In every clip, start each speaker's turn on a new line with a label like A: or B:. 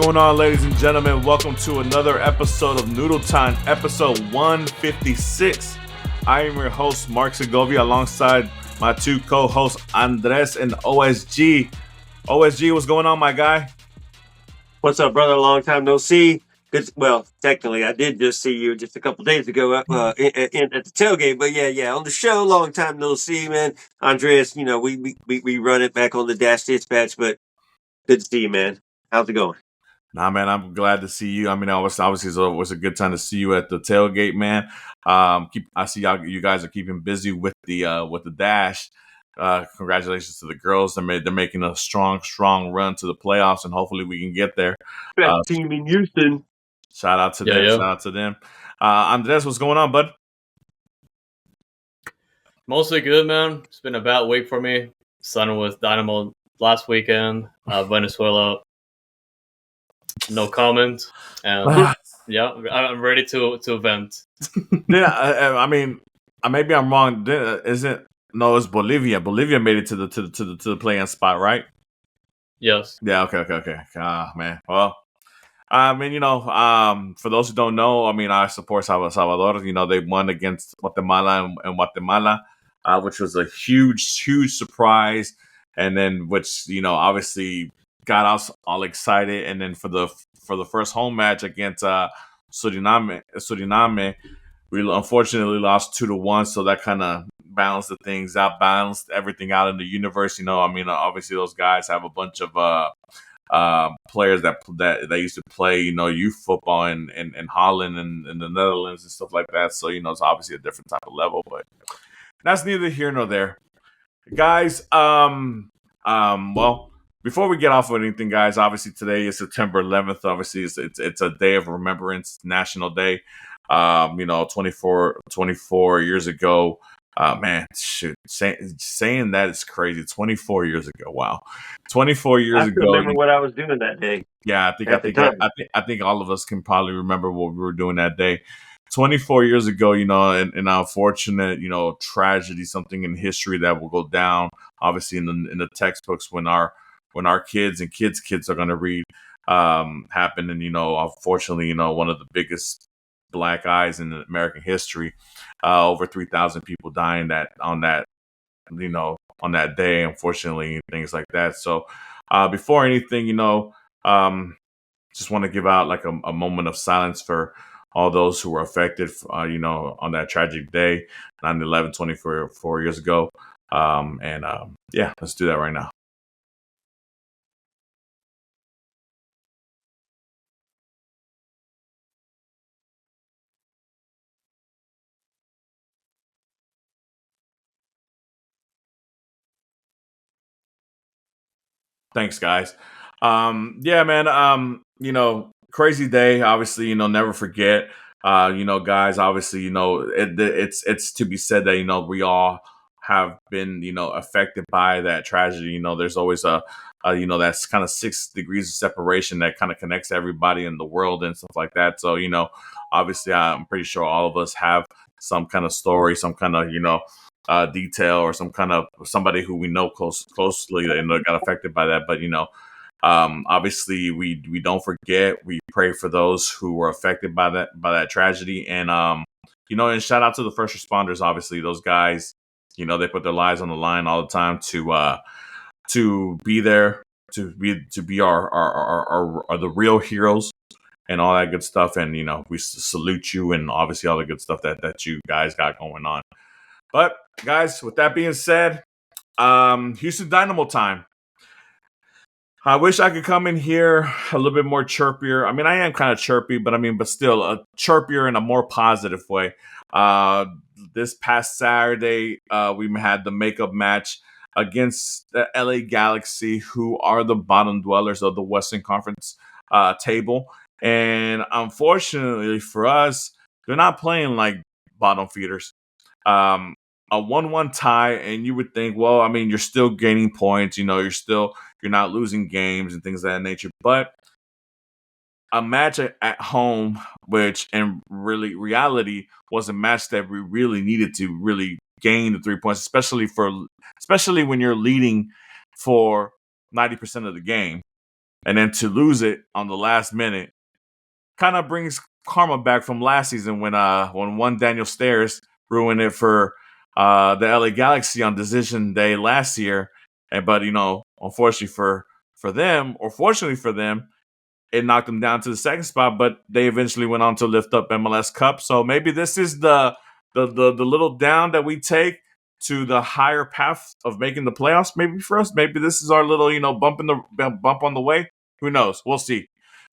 A: going on, ladies and gentlemen? Welcome to another episode of Noodle Time, episode 156. I am your host, Mark Segovia, alongside my two co-hosts, Andres and OSG. OSG, what's going on, my guy?
B: What's up, brother? Long time no see. Good. Well, technically, I did just see you just a couple days ago at the tailgate. But yeah, on the show, long time no see, man. Andres, we run it back on the Dash Dispatch, but good to see you, man. How's it going?
A: Nah, man, I'm glad to see you. I mean, obviously it was a good time to see you at the tailgate, man. I see you guys are keeping busy with the dash. Congratulations to the girls. They're making a strong run to the playoffs, and hopefully we can get there.
B: Best team in Houston.
A: Shout out to them.
C: Yeah.
A: Shout out to them. Andres, what's going on, bud?
C: Mostly good, man. It's been a bad week for me. Sun with Dynamo last weekend. Venezuela, no comment. And yeah, I'm ready to vent.
A: Yeah, I mean, maybe I'm wrong. It's Bolivia. Bolivia made it to the play-in spot, right?
C: Yes.
A: Yeah. Okay. Man. Well, I mean, for those who don't know, I mean, I support Salvador. They won against Guatemala and Guatemala, which was a huge surprise. And then, which obviously got us all excited. And then for the first home match against Suriname, we unfortunately lost 2-1. So that kind of balanced everything out in the universe. Obviously those guys have a bunch of players that used to play, youth football in Holland and in the Netherlands and stuff like that. So, it's obviously a different type of level, but that's neither here nor there. Guys, well, before we get off of anything, guys, obviously today is September 11th. Obviously it's a day of remembrance, National Day. 24 years ago. Man, shoot, saying that is crazy. 24 years ago, wow. 24 years ago.
B: I remember what I was doing that day.
A: Yeah, I think all of us can probably remember what we were doing that day. 24 years ago, an unfortunate, tragedy, something in history that will go down, obviously in the textbooks when our kids and kids are going to read happened. And unfortunately, one of the biggest black eyes in American history. Over 3,000 people dying on that day, unfortunately, things like that. So before anything, just want to give out like a moment of silence for all those who were affected, on that tragic day, 9/11, 24 years ago. Yeah, let's do that right now. Thanks, guys. Yeah, man. Crazy day. Obviously, never forget. Guys. Obviously, it's to be said that we all have been affected by that tragedy. There's always that's kind of 6 degrees of separation that kind of connects everybody in the world and stuff like that. So obviously, I'm pretty sure all of us have some kind of story, some kind of detail, or some kind of somebody who we know closely that got affected by that. But obviously we don't forget. We pray for those who were affected by that tragedy, and and shout out to the first responders. Obviously, those guys, they put their lives on the line all the time to be there, to be our the real heroes and all that good stuff. And we salute you, and obviously all the good stuff that you guys got going on. But guys, with that being said, Houston Dynamo time. I wish I could come in here a little bit more chirpier. I mean, I am kind of chirpy, but still a chirpier in a more positive way. This past Saturday, we had the makeup match against the LA Galaxy, who are the bottom dwellers of the Western Conference table. And unfortunately for us, they're not playing like bottom feeders. A 1-1 tie, and you would think, well, I mean, you're still gaining points, you're not losing games and things of that nature. But a match at home, which in reality was a match that we really needed to really gain the 3 points, especially when you're leading for 90% of the game. and then to lose it on the last minute kind of brings karma back from last season when one Daniel Stairs ruined it for the LA Galaxy on decision day last year. But unfortunately for them, or fortunately for them, it knocked them down to the second spot. But they eventually went on to lift up MLS Cup. So maybe this is the little down that we take to the higher path of making the playoffs. Maybe for us, maybe this is our little bump on the way. Who knows? We'll see.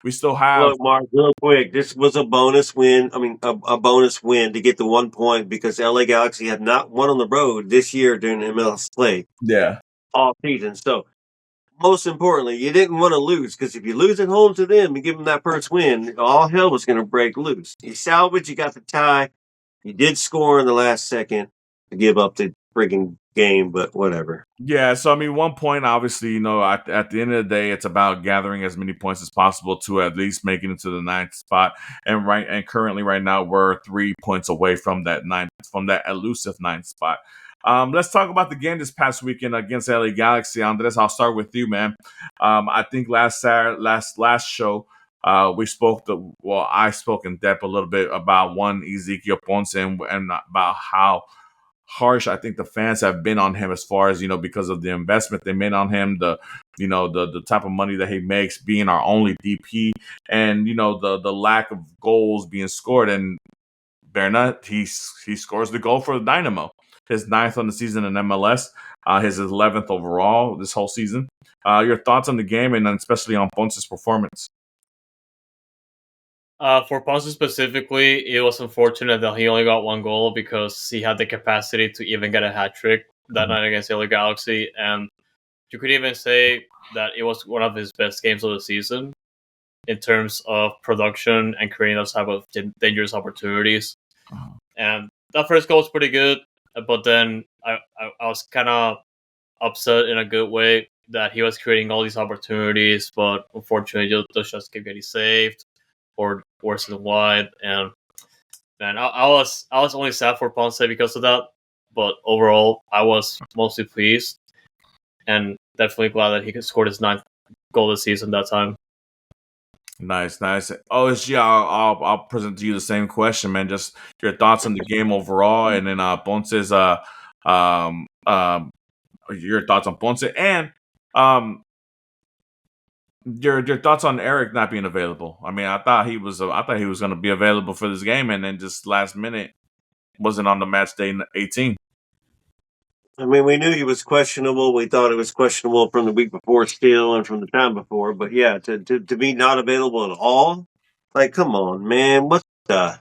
A: We still have.
B: Look, Mark, real quick. This was a bonus win. I mean, a bonus win to get the 1 point because LA Galaxy have not won on the road this year during MLS play
A: Yeah.
B: all season. So, most importantly, you didn't want to lose because if you lose at home to them and give them that first win, all hell was going to break loose. You salvaged, you got the tie. You did score in the last second to give up the freaking game, but whatever.
A: Yeah, so I mean, 1 point, obviously, at the end of the day, it's about gathering as many points as possible to at least make it into the ninth spot. And currently, right now, we're 3 points away from that elusive ninth spot. Let's talk about the game this past weekend against LA Galaxy. Andres, I'll start with you, man. I think last show, I spoke in depth a little bit about one Ezequiel Ponce and about how harsh I think the fans have been on him as far as because of the investment they made on him, the type of money that he makes, being our only DP, and the lack of goals being scored. And Bernat, he scores the goal for the Dynamo, his 9th on the season in MLS, his 11th overall this whole season. Your thoughts on the game and especially on Ponce's performance?
C: For Ponce specifically, it was unfortunate that he only got 1 goal because he had the capacity to even get a hat trick that night against LA Galaxy, and you could even say that it was one of his best games of the season in terms of production and creating those type of dangerous opportunities. And that first goal was pretty good, but then I was kind of upset in a good way that he was creating all these opportunities, but unfortunately the shots kept getting saved or worse than wide. And man, I was only sad for Ponce because of that, but overall I was mostly pleased and definitely glad that he scored his 9th goal this season that time.
A: Nice. OSG, I'll present to you the same question, man. Just your thoughts on the game overall, and then Ponce's your thoughts on Ponce, and your thoughts on Eric not being available. I mean, I thought he was going to be available for this game, and then just last minute wasn't on the match day 18.
B: I mean, we knew he was questionable. We thought it was questionable from the week before still and from the time before. But yeah, to be not available at all, like, come on, man. What the?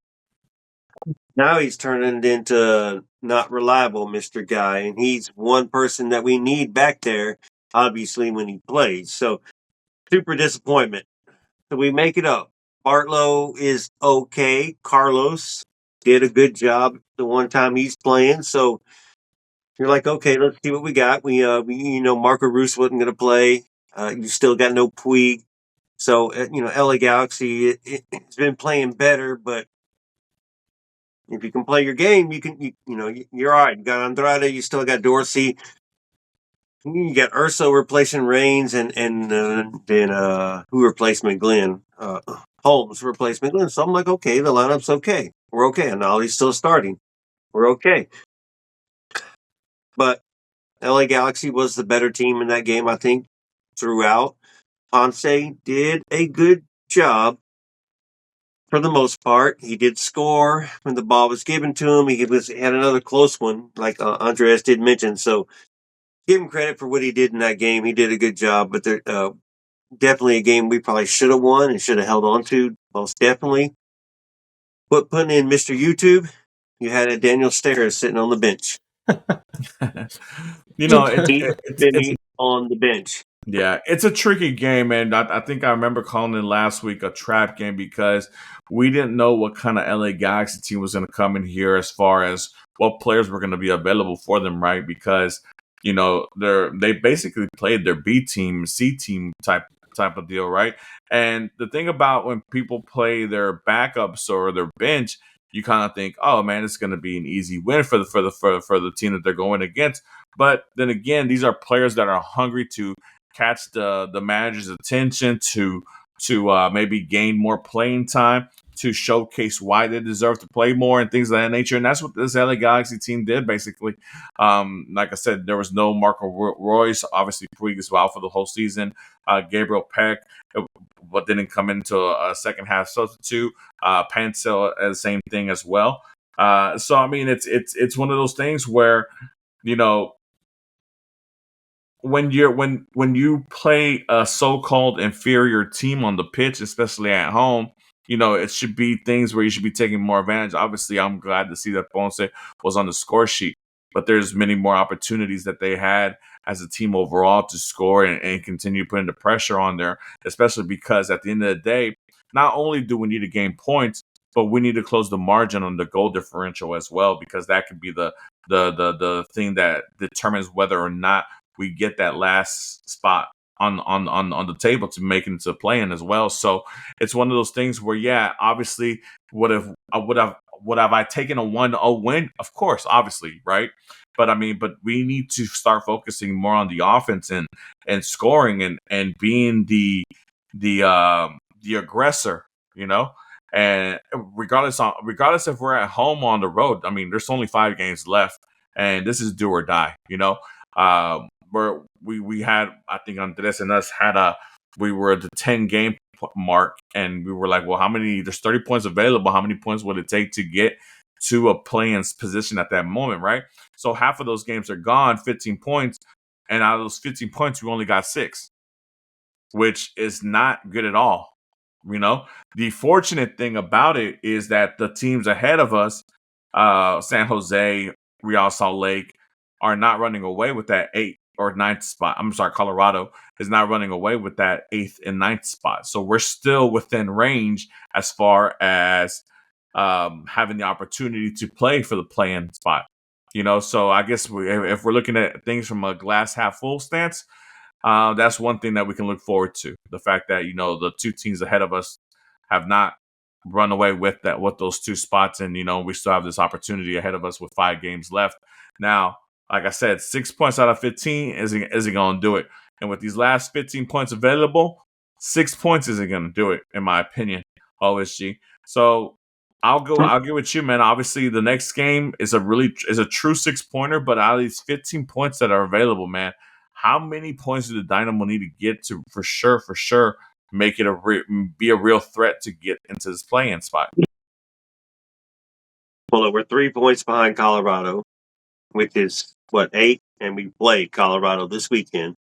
B: Now he's turning into not reliable, Mr. Guy. And he's one person that we need back there, obviously, when he plays. So, super disappointment. So we make it up. Bartlow is okay. Carlos did a good job the one time he's playing. So, you're like, okay, let's see what we got. We Marco Roos wasn't going to play. You still got no Puig. So, LA Galaxy, it's been playing better, but if you can play your game, you're all right. You got Andrade, you still got Dorsey. You got Urso replacing Reigns and then who replaced McGlynn? Holmes replaced McGlynn. So I'm like, okay, the lineup's okay. We're okay. And Ollie's still starting. We're okay. But LA Galaxy was the better team in that game, I think, throughout. Ponce did a good job for the most part. He did score when the ball was given to him. He had another close one, like Andres did mention. So give him credit for what he did in that game. He did a good job, but definitely a game we probably should have won and should have held on to, most definitely. But putting in Mr. YouTube, you had a Daniel Stairs sitting on the bench.
A: It's
B: on the bench.
A: Yeah, it's a tricky game, and I think I remember calling it last week a trap game because we didn't know what kind of LA Galaxy team was going to come in here as far as what players were going to be available for them, right? Because they basically played their B team, C team type of deal, right? And the thing about when people play their backups or their bench, you kind of think, oh man, it's going to be an easy win for the team that they're going against. But then again, these are players that are hungry to catch the manager's attention, to maybe gain more playing time, to showcase why they deserve to play more and things of that nature. And that's what this LA Galaxy team did, basically. Like I said, there was no Marco Royce. Obviously, Puig is out for the whole season. Gabriel Peck, but didn't come into a second half substitute. Pansel, the same thing as well. So I mean, it's one of those things where, you know, when you play a so-called inferior team on the pitch, especially at home, you know, it should be things where you should be taking more advantage. Obviously, I'm glad to see that Ponce was on the score sheet, but there's many more opportunities that they had as a team overall to score and continue putting the pressure on there, especially because at the end of the day, not only do we need to gain points, but we need to close the margin on the goal differential as well, because that could be the thing that determines whether or not we get that last spot on the table to make it into playing as well. So it's one of those things where, yeah, obviously, would have I taken a 1-0 win? Of course, obviously, right? But I mean, but we need to start focusing more on the offense and scoring and being the aggressor, you know. And regardless if we're at home or on the road, I mean, there's only 5 games left, and this is do or die, you know. Where we had, I think Andres and us we were at the 10 game mark, and we were like, well, there's 30 points available. How many points would it take to get to a playing position at that moment, right? So half of those games are gone, 15 points. And out of those 15 points, we only got 6, which is not good at all. You know, the fortunate thing about it is that the teams ahead of us, San Jose, Real Salt Lake, are not running away with that 8th or 9th spot. I'm sorry, Colorado is not running away with that 8th and 9th spot. So we're still within range as far as having the opportunity to play for the play-in spot. You know, so I guess if we're looking at things from a glass half full stance, that's one thing that we can look forward to. The fact that, you know, the 2 teams ahead of us have not run away with those 2 spots, and, you know, we still have this opportunity ahead of us with 5 games left. Now, like I said, 6 points out of 15 isn't going to do it. And with these last 15 points available, 6 points isn't going to do it, in my opinion, OSG. So I'll get with you, man. Obviously, the next game is a true 6-pointer, but out of these 15 points that are available, man, how many points do the Dynamo need to get to for sure make it be a real threat to get into this play-in spot?
B: Well, we're 3 points behind Colorado, which is 8, and we play Colorado this weekend.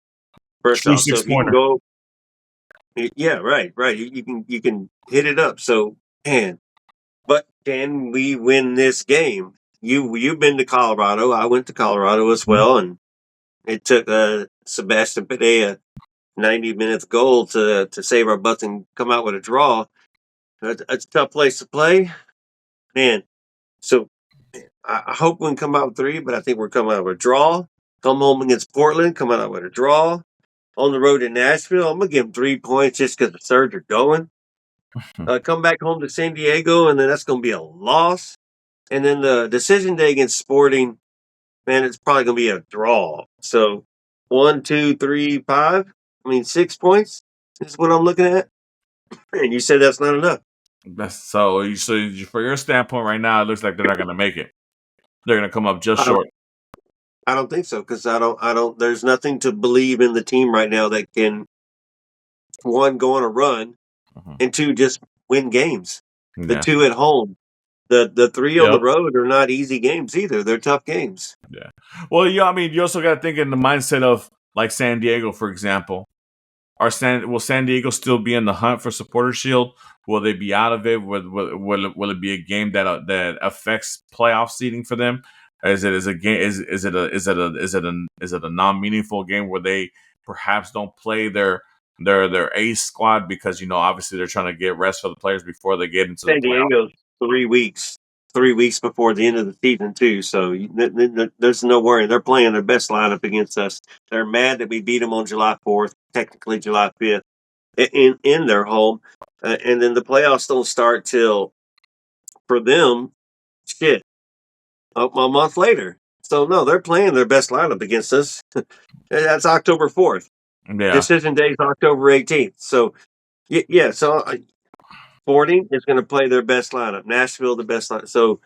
B: First
A: True
B: off, so if you can go, yeah, right. You can hit it up. So, man, but can we win this game? You've been to Colorado. I went to Colorado as well, and it took Sebastian Padilla 90 minutes goal to save our butts and come out with a draw. It's a tough place to play, man. So I hope we can come out with 3, but I think we're coming out with a draw. Come home against Portland, coming out with a draw. On the road in Nashville, I'm going to give them 3 points just because the Surge are going. Come back home to San Diego, and then that's going to be a loss. And then the decision day against Sporting, man, it's probably going to be a draw. So 1, 2, 3, 5. 6 points is what I'm looking at. And you said that's not enough.
A: So for your standpoint right now, it looks like they're not going to make it. They're going to come up just short.
B: I don't think so, because I don't. There's nothing to believe in the team right now that can, 1, go on a run, and 2, just win games. Yeah. The 2 at home, the 3 on the road are not easy games either. They're tough games.
A: Yeah. Well, yeah. I mean, you also got to think in the mindset of like San Diego, for example. Will San Diego still be in the hunt for Supporter Shield? Will they be out of it? Will it be a game that affects playoff seeding for them? Is it a non-meaningful game where they perhaps don't play their ace squad because, you know, obviously they're trying to get rest for the players before they get into the playoffs?
B: San Diego's 3 weeks before the end of the season too, so there's no worry. They're playing their best lineup against us. They're mad that we beat them on July 4th, technically July 5th, in their home, and then the playoffs don't start till, for them, a month later. So no, they're playing their best lineup against us. That's October 4th.
A: Yeah.
B: Decision day is October 18th. So, yeah. So, Sporting is going to play their best lineup. Nashville, the best lineup. So,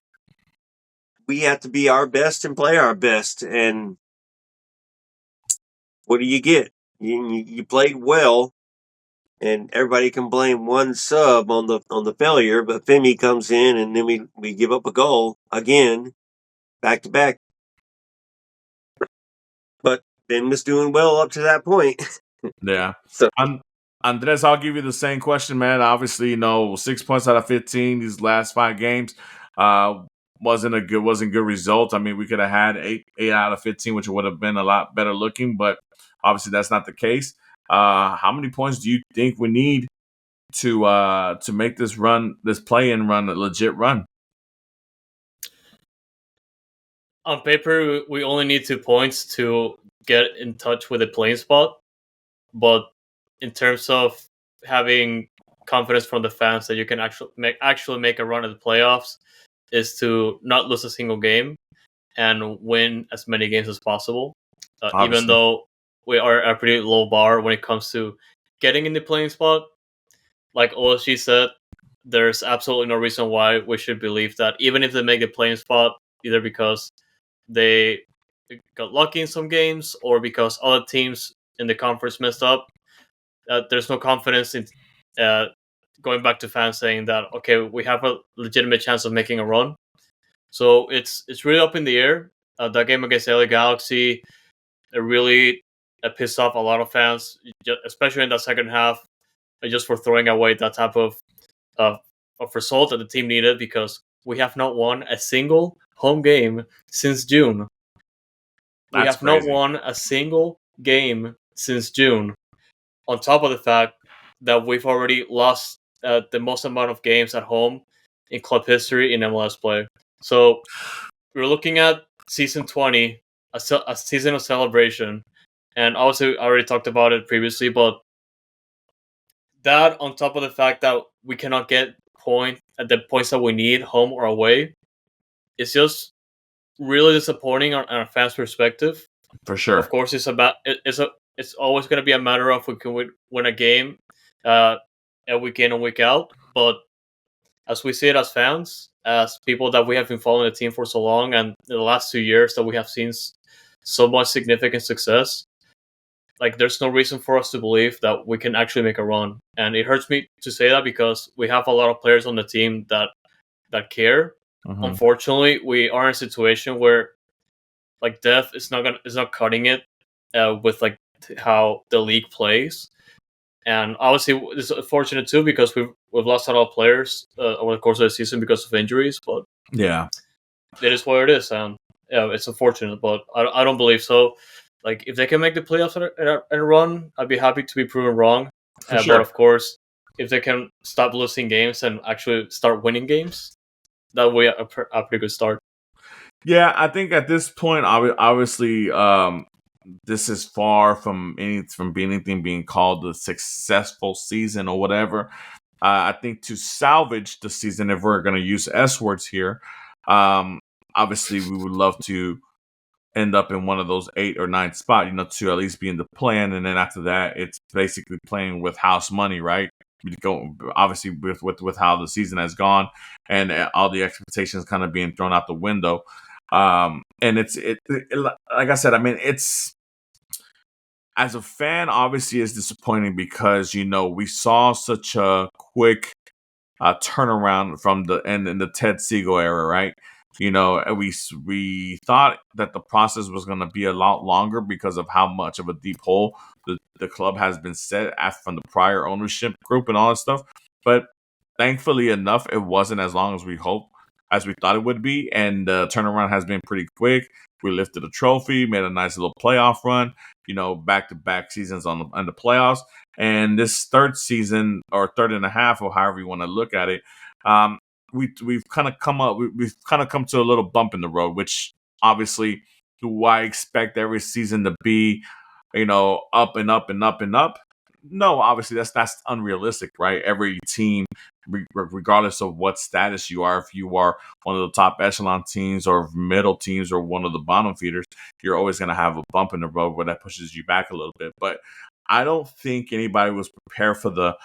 B: we have to be our best and play our best. And what do you get? You played well, and everybody can blame one sub on the failure. But Femi comes in, and then we give up a goal again, back to back. But Ben was doing well up to that point.
A: Yeah.
B: So
A: Andres, I'll give you the same question, man. Obviously, 6 points out of 15 these last 5 games. Wasn't good result. I mean, we could have had 8 out of 15, which would have been a lot better looking, but obviously that's not the case. How many points do you think we need to make this play-in run, a legit run?
C: On paper, we only need 2 points to get in touch with a playing spot, but in terms of having confidence from the fans that you can actually make a run at the playoffs, is to not lose a single game and win as many games as possible. Even though we are at a pretty low bar when it comes to getting in the playing spot, like OSG said, there's absolutely no reason why we should believe that even if they make the playing spot, either because they got lucky in some games or because other teams in the conference messed up, there's no confidence in going back to fans saying that, okay, we have a legitimate chance of making a run. So it's really up in the air. That game against LA Galaxy, it really pissed off a lot of fans, especially in that second half, just for throwing away that type of result that the team needed, because we have not won a single home game since June. We have not won a single game since June. On top of the fact that we've already lost the most amount of games at home in club history in MLS play. So we're looking at season 20, a season of celebration. And obviously, I already talked about it previously, but that on top of the fact that we cannot get the points that we need, home or away, it's just really disappointing on a fan's perspective.
A: For sure.
C: Of course, it's always going to be a matter of we can win a game week in and week out. But as we see it as fans, as people that we have been following the team for so long, and in the last 2 years that we have seen so much significant success, like there's no reason for us to believe that we can actually make a run. And it hurts me to say that because we have a lot of players on the team that care. Mm-hmm. Unfortunately, we are in a situation where like depth is not cutting it with like how the league plays. And obviously, it's unfortunate too because we've lost a lot of players over the course of the season because of injuries. But
A: yeah,
C: it is what it is, and yeah, it's unfortunate. But I don't believe so. Like if they can make the playoffs and a run, I'd be happy to be proven wrong.
A: Sure.
C: But of course, if they can stop losing games and actually start winning games, that would be a pretty good start.
A: Yeah, I think at this point, obviously, this is far from anything being called a successful season or whatever. I think to salvage the season, if we're going to use S words here, obviously we would love to end up in one of those 8 or 9 spot, to at least be in the plan, and then after that, it's basically playing with house money, right? Obviously with how the season has gone and all the expectations kind of being thrown out the window. And it like I said, I mean, it's, as a fan, obviously it's disappointing because, we saw such a quick turnaround from the end in the Ted Siegel era, right? We thought that the process was going to be a lot longer because of how much of a deep hole the club has been set from the prior ownership group and all that stuff. But thankfully enough, it wasn't as long as we thought it would be. And the turnaround has been pretty quick. We lifted a trophy, made a nice little playoff run, back-to-back seasons on the playoffs. And this third season, or third and a half, or however you want to look at it, we've kind of come to a little bump in the road, which obviously, do I expect every season to be, up and up and up and up? No, obviously that's unrealistic, right? Every team, regardless of what status you are, if you are one of the top echelon teams or middle teams or one of the bottom feeders, you're always going to have a bump in the road where that pushes you back a little bit. But I don't think anybody was prepared for the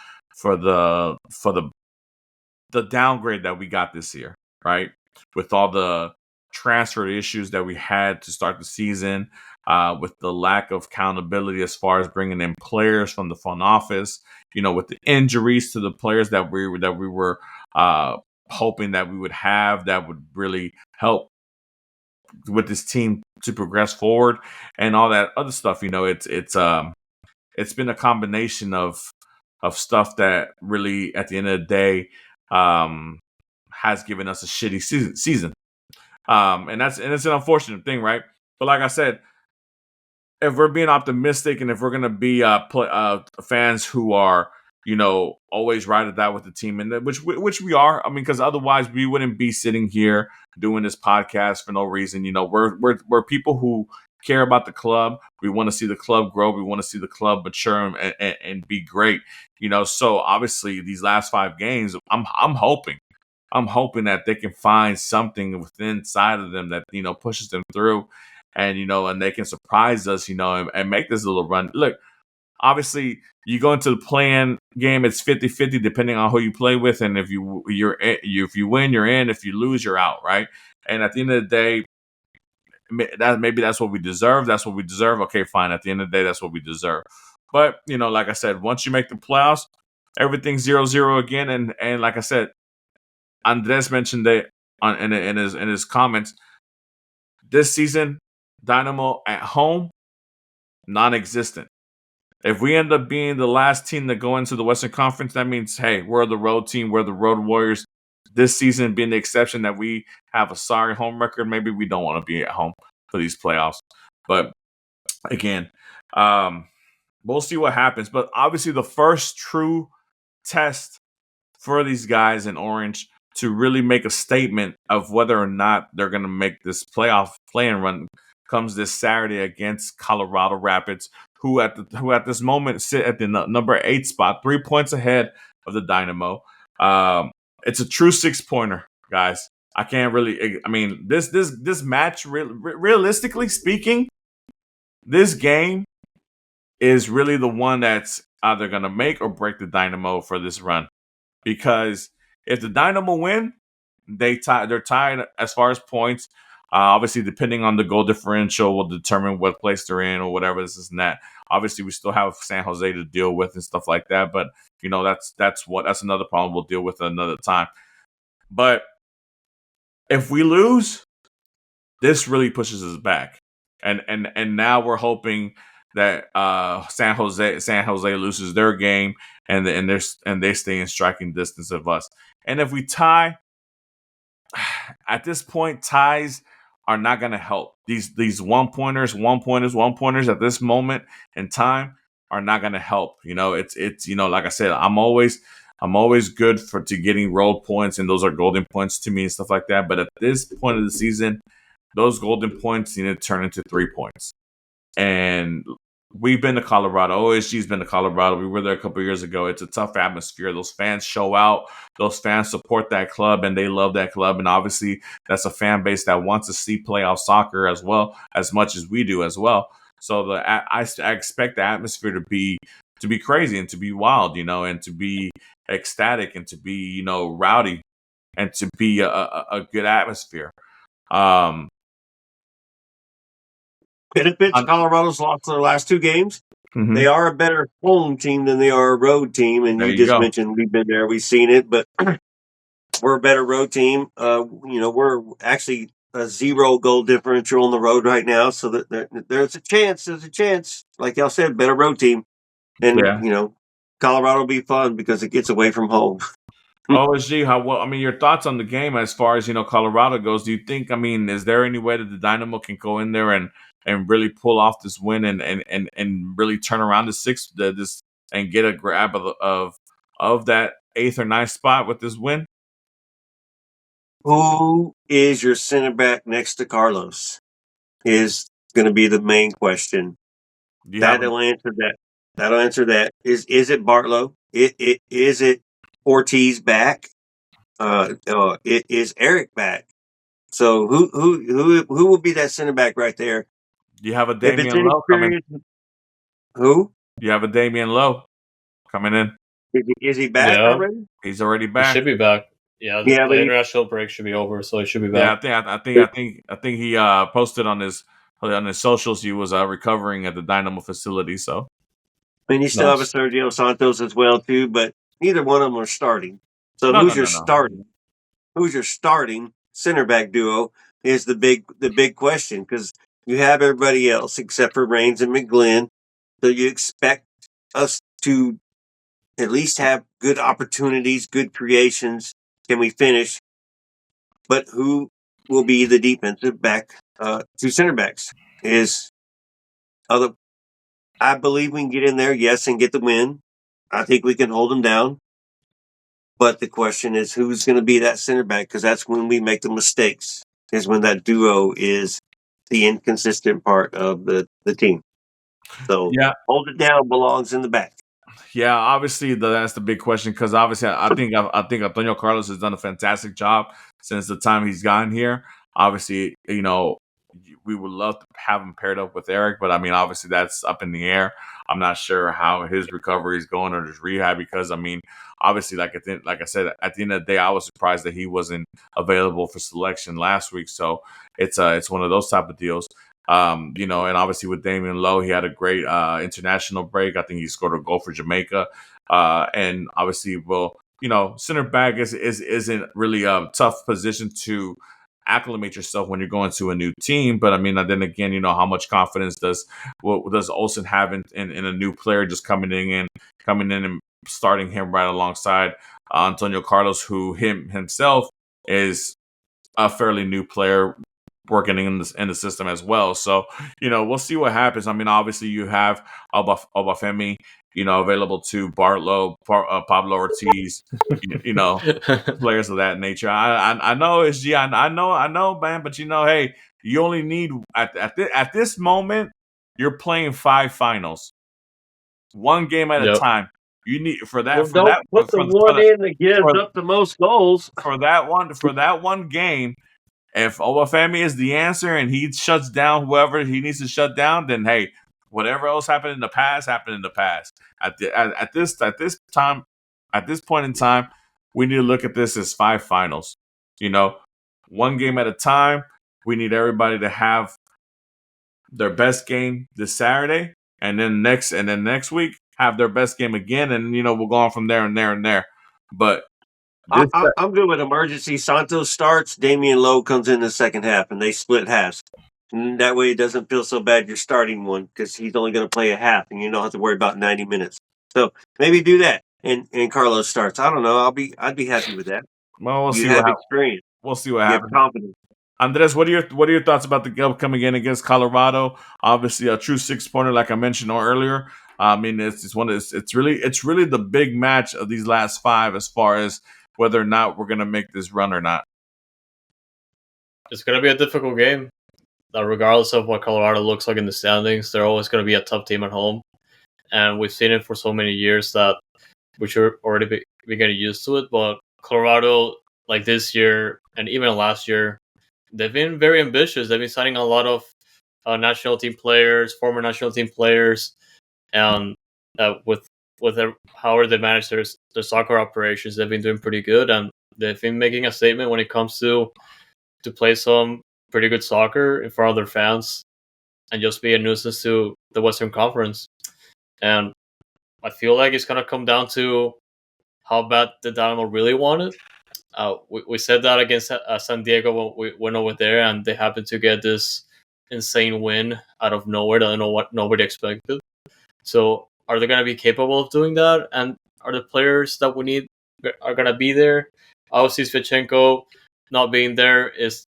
A: downgrade that we got this year, right? With all the transfer issues that we had to start the season, with the lack of accountability as far as bringing in players from the front office, with the injuries to the players that we were hoping that we would have, that would really help with this team to progress forward, and all that other stuff. It's been a combination of stuff that really, at the end of the day, has given us a shitty season. And it's an unfortunate thing, right? But like I said, if we're being optimistic and if we're gonna be fans who are always ride or die with the team, and which we are. I mean, because otherwise we wouldn't be sitting here doing this podcast for no reason. We're people who care about the club. We want to see the club grow. We want to see the club mature and be great. So obviously these last 5 games, I'm hoping that they can find something within inside of them that pushes them through, and and they can surprise us, and make this little run. Look, obviously you go into the play-in game, it's 50-50 depending on who you play with, and if you win, you're in. If you lose, you're out, right? And at the end of the day, maybe that's what we deserve. That's what we deserve. Okay, fine. At the end of the day, that's what we deserve. But like I said, once you make the playoffs, everything's 0-0 again. And like I said, Andres mentioned that in his comments. This season, Dynamo at home, non-existent. If we end up being the last team to go into the Western Conference, that means, hey, we're the road team. We're the road warriors. This season being the exception that we have a sorry home record, maybe we don't want to be at home for these playoffs. But again, we'll see what happens. But obviously the first true test for these guys in Orange to really make a statement of whether or not they're going to make this play-in run comes this Saturday against Colorado Rapids, who at this moment sit at the number 8 spot, 3 points ahead of the Dynamo. It's a true 6-pointer, guys. I can't really. I mean, this match, realistically speaking, this game is really the one that's either going to make or break the Dynamo for this run. Because if the Dynamo win, they're tied as far as points. Obviously, depending on the goal differential, will determine what place they're in or whatever this is and that. Obviously, we still have San Jose to deal with and stuff like that. But that's another problem we'll deal with another time. But if we lose, this really pushes us back, and now we're hoping that San Jose loses their game, and they stay in striking distance of us. And if we tie, at this point, ties are not going to help. These one pointers at this moment in time are not going to help. It's like I said, I'm always good to getting road points, and those are golden points to me and stuff like that. But at this point of the season, those golden points need to turn into 3 points. And we've been to Colorado. OSG's been to Colorado. We were there a couple of years ago. It's a tough atmosphere. Those fans show out. Those fans support that club, and they love that club. And obviously, that's a fan base that wants to see playoff soccer as well, as much as we do as well. So I expect the atmosphere to be crazy and to be wild, and to be ecstatic and to be, rowdy and to be a good atmosphere.
B: Benefits, Colorado's lost their last 2 games.
A: Mm-hmm.
B: They are a better home team than they are a road team. And you just mentioned we've been there, we've seen it, but we're a better road team. We're actually a 0 goal differential on the road right now. So that there's a chance. Like y'all said, better road team. And, Colorado will be fun because it gets away from home.
A: OSG, your thoughts on the game as far as, Colorado goes? Do you think, is there any way that the Dynamo can go in there and really pull off this win and really turn around this and get a grab of that 8th or 9th spot with this win?
B: Who is your center back next to Carlos is going to be the main question. That'll answer that. Is it Bartlow? Is it Ortiz back? Is Eric back? So who will be that center back right there?
A: Do you have a Damian Lowe coming?
B: Who?
A: You have a Damian Lowe coming in.
B: Is he back
C: Yeah.
B: already?
A: He's already
C: He
A: back.
C: should be back. Yeah,
B: Yeah,
C: the
B: but
C: international break should be over, so he should be
A: Yeah,
C: back.
A: I think he posted on his socials he was recovering at the Dynamo facility. So
B: you still have a
C: Nice.
B: Sergio Santos as well too, but neither one of them are starting. So
A: no,
B: who's
A: no,
B: your
A: no, no.
B: starting? Who's your starting center back duo is the big question because you have everybody else except for Reigns and McGlynn. So you expect us to at least have good opportunities, good creations. Can we finish? But who will be the defensive back? Two center backs is other. I believe we can get in there, yes, and get the win. I think we can hold them down. But the question is, who's going to be that center back? Because that's when we make the mistakes. Is when that duo is the inconsistent part of the team. So
A: Yeah,
B: hold it down belongs in the back.
A: yeah. Obviously, that's the big question because obviously, I think Antonio Carlos has done a fantastic job since the time he's gotten here. Obviously, we would love to have him paired up with Eric, but I mean, obviously, that's up in the air. I'm not sure how his recovery is going or his rehab because I mean, obviously, like I said, at the end of the day, I was surprised that he wasn't available for selection last week. So it's one of those type of deals. And obviously with Damian Lowe, he had a great international break. I think he scored a goal for Jamaica. And obviously, well, center back isn't really a tough position to acclimate yourself when you're going to a new team. But I mean, then again, how much confidence does Olsen have in a new player just coming in and starting him right alongside Antonio Carlos, who himself is a fairly new player working in the system as well. So, we'll see what happens. I mean, obviously you have Obafemi, available to Bartlow, Pablo Ortiz, you know, players of that nature. I know it's G. I know, man. But hey, you only need at this moment you're playing 5 finals, one game at a
C: Yep.
A: time. You need for that
B: Well,
A: for
B: don't
A: that
B: put the one in that gives up the most goals.
A: for that one game. If Obafemi is the answer and he shuts down whoever he needs to shut down, then hey, whatever else happened in the past happened in the past. At this point in time, we need to look at this as 5 finals. One game at a time. We need everybody to have their best game this Saturday, and then next week have their best game again, and we'll go on from there and there and there. But this,
B: I'm good with emergency. Santos starts, Damian Lowe comes in the second half, and they split halves. And that way it doesn't feel so bad you're starting one because he's only going to play a half, and you don't have to worry about 90 minutes. So maybe do that, and Carlos starts. I don't know. I'd be happy with that.
A: well, we'll
B: You
A: see
B: have experience.
A: we'll see what
B: You have
A: happens.
B: confidence.
A: Andres, what are your thoughts about the upcoming game against Colorado? Obviously, a true 6-pointer, like I mentioned earlier. I mean, it's really the big match of these last 5 as far as whether or not we're gonna make this run or not.
C: It's going to be a difficult game. Regardless of what Colorado looks like in the standings, they're always going to be a tough team at home. And we've seen it for so many years that we should already be getting used to it. But Colorado, like this year and even last year, they've been very ambitious. They've been signing a lot of national team players, former national team players, and with however they manage their soccer operations, they've been doing pretty good, and they've been making a statement when it comes to play some pretty good soccer in front of their fans and just be a nuisance to the Western Conference. And I feel like it's gonna come down to how bad the Dynamo really want it. We said that against San Diego when we went over there, and they happened to get this insane win out of nowhere. I don't know what nobody expected. So, are they going to be capable of doing that? And are the players that we need are going to be there? Obviously, Svechenko not being there is.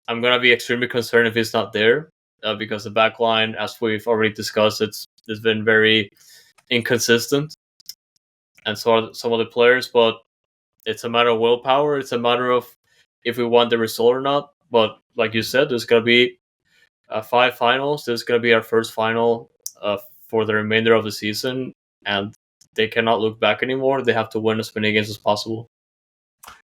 C: I'm going to be extremely concerned if he's not there because the back line, as we've already discussed, it's been very inconsistent, and so are some of the players. But it's a matter of willpower. It's a matter of if we want the result or not. But like you said, there's going to be 5 finals. This is going to be our first final for the remainder of the season, and they cannot look back anymore. They have to win as many games as possible.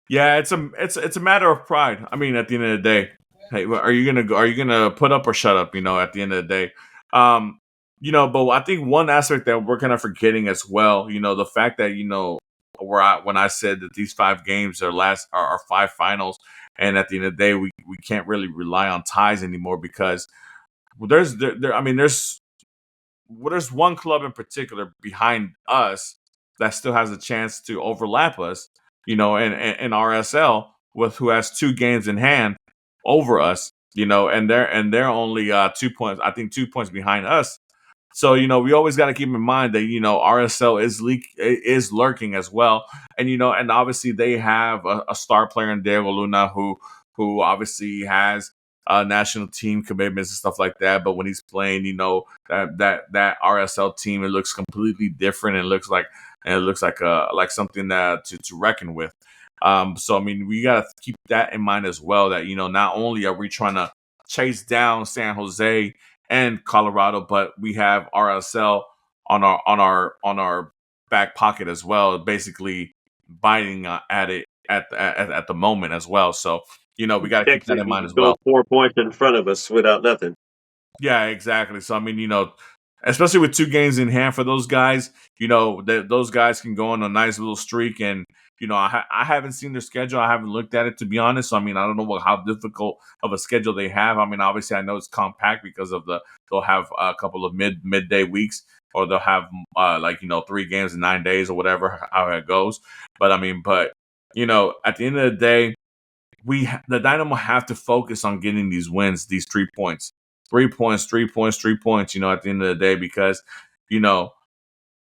A: Yeah, it's a matter of pride. I mean, at the end of the day, hey, are you gonna put up or shut up? At the end of the day, but I think one aspect that we're kind of forgetting as well, the fact that when I said that these 5 games are 5 finals, and at the end of the day, we can't really rely on ties anymore because there's one club in particular behind us that still has a chance to overlap us, in RSL with who has 2 games in hand over us, and they're only 2 points, I think 2 points behind us. So we always got to keep in mind that RSL is lurking as well, and obviously they have a star player in Diego Luna who obviously has national team commitments and stuff like that. But when he's playing, that RSL team, it looks completely different. Like something that to reckon with. So I mean, we gotta keep that in mind as well. That not only are we trying to chase down San Jose and Colorado, but we have RSL on our back pocket as well, basically biting at it at the moment as well. So we got to keep that in mind as well.
B: Go 4 points in front of us without nothing.
A: Yeah, exactly. So I mean, especially with 2 games in hand for those guys, those guys can go on a nice little streak. And I haven't seen their schedule. I haven't looked at it, to be honest. So I mean, I don't know how difficult of a schedule they have. I mean, obviously, I know it's compact because of they'll have a couple of midday weeks, or they'll have 3 games in 9 days or whatever, how it goes. But I mean, at the end of the day, the Dynamo have to focus on getting these wins, these 3 points. 3 points, 3 points, 3 points, at the end of the day, because,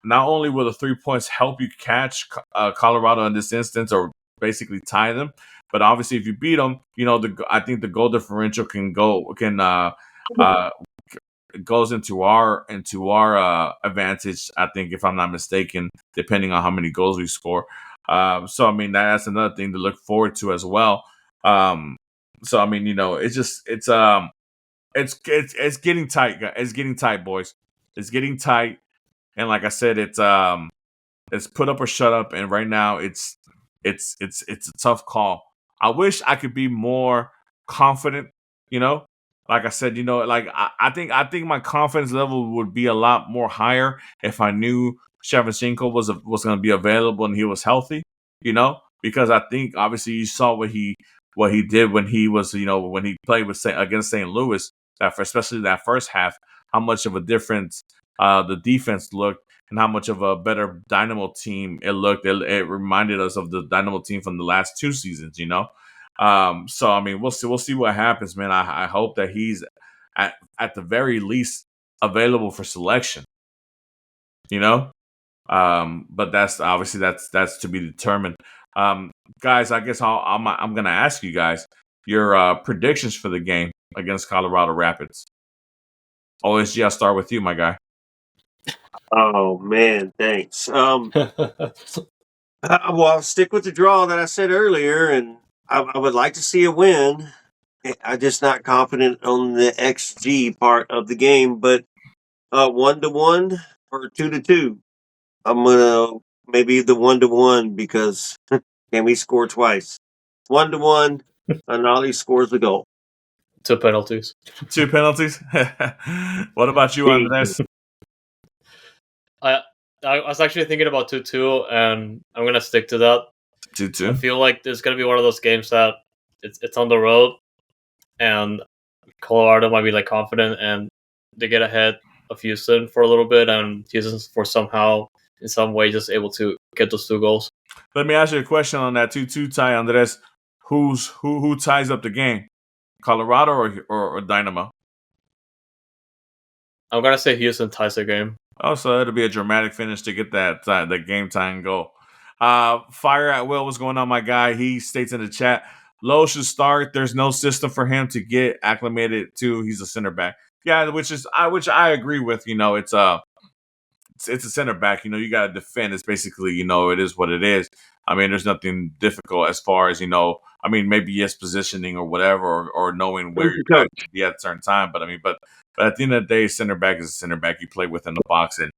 A: not only will the 3 points help you catch Colorado in this instance, or basically tie them, but obviously if you beat them, I think the goal differential goes into our advantage. I think, if I'm not mistaken, depending on how many goals we score. So I mean, that's another thing to look forward to as well. So I mean, it's getting tight, guys. It's getting tight, boys. It's getting tight, and like I said, it's put up or shut up. And right now, it's a tough call. I wish I could be more confident. Like I said, I think my confidence level would be a lot more higher if I knew Shevchenko was going to be available and he was healthy. Because I think obviously you saw what he did when he was when he played against St. Louis, especially that first half, how much of a difference the defense looked, and how much of a better Dynamo team it looked. It reminded us of the Dynamo team from the last 2 seasons. So I mean, we'll see what happens, man. I hope that he's at the very least available for selection. But that's obviously that's to be determined. Guys, I guess I'm gonna ask you guys your predictions for the game against Colorado Rapids. OSG, I'll start with you, my guy.
B: Oh man, thanks. I'll stick with the draw that I said earlier, and I would like to see a win. I'm just not confident on the XG part of the game, but 1-1 or 2-2. I'm gonna maybe the 1-1 because can we score twice? 1-1, and Ollie scores the goal.
C: 2 penalties.
A: 2 penalties. What about you, Andres?
C: I was actually thinking about 2-2, and I'm gonna stick to that.
A: 2-2.
C: I feel like there's gonna be one of those games that it's on the road, and Colorado might be like confident, and they get ahead of Houston for a little bit, and Houston for somehow in some way just able to get those 2 goals.
A: Let me ask you a question on that 2-2 tie, Andres. Who ties up the game? Colorado or Dynamo?
C: I'm gonna say Houston ties the game.
A: Oh, so it'll be a dramatic finish to get the game tying goal. Fire at Will, what's going on, my guy? He states in the chat, Lowe should start. There's no system for him to get acclimated to. He's a center back. Yeah, which I agree with. It's a center back. You got to defend. It's basically, it is what it is. I mean, there's nothing difficult as far as, I mean, maybe yes, positioning or whatever, or knowing where you're going to be at a certain time. But I mean, but at the end of the day, center back is a center back. You play within the box, and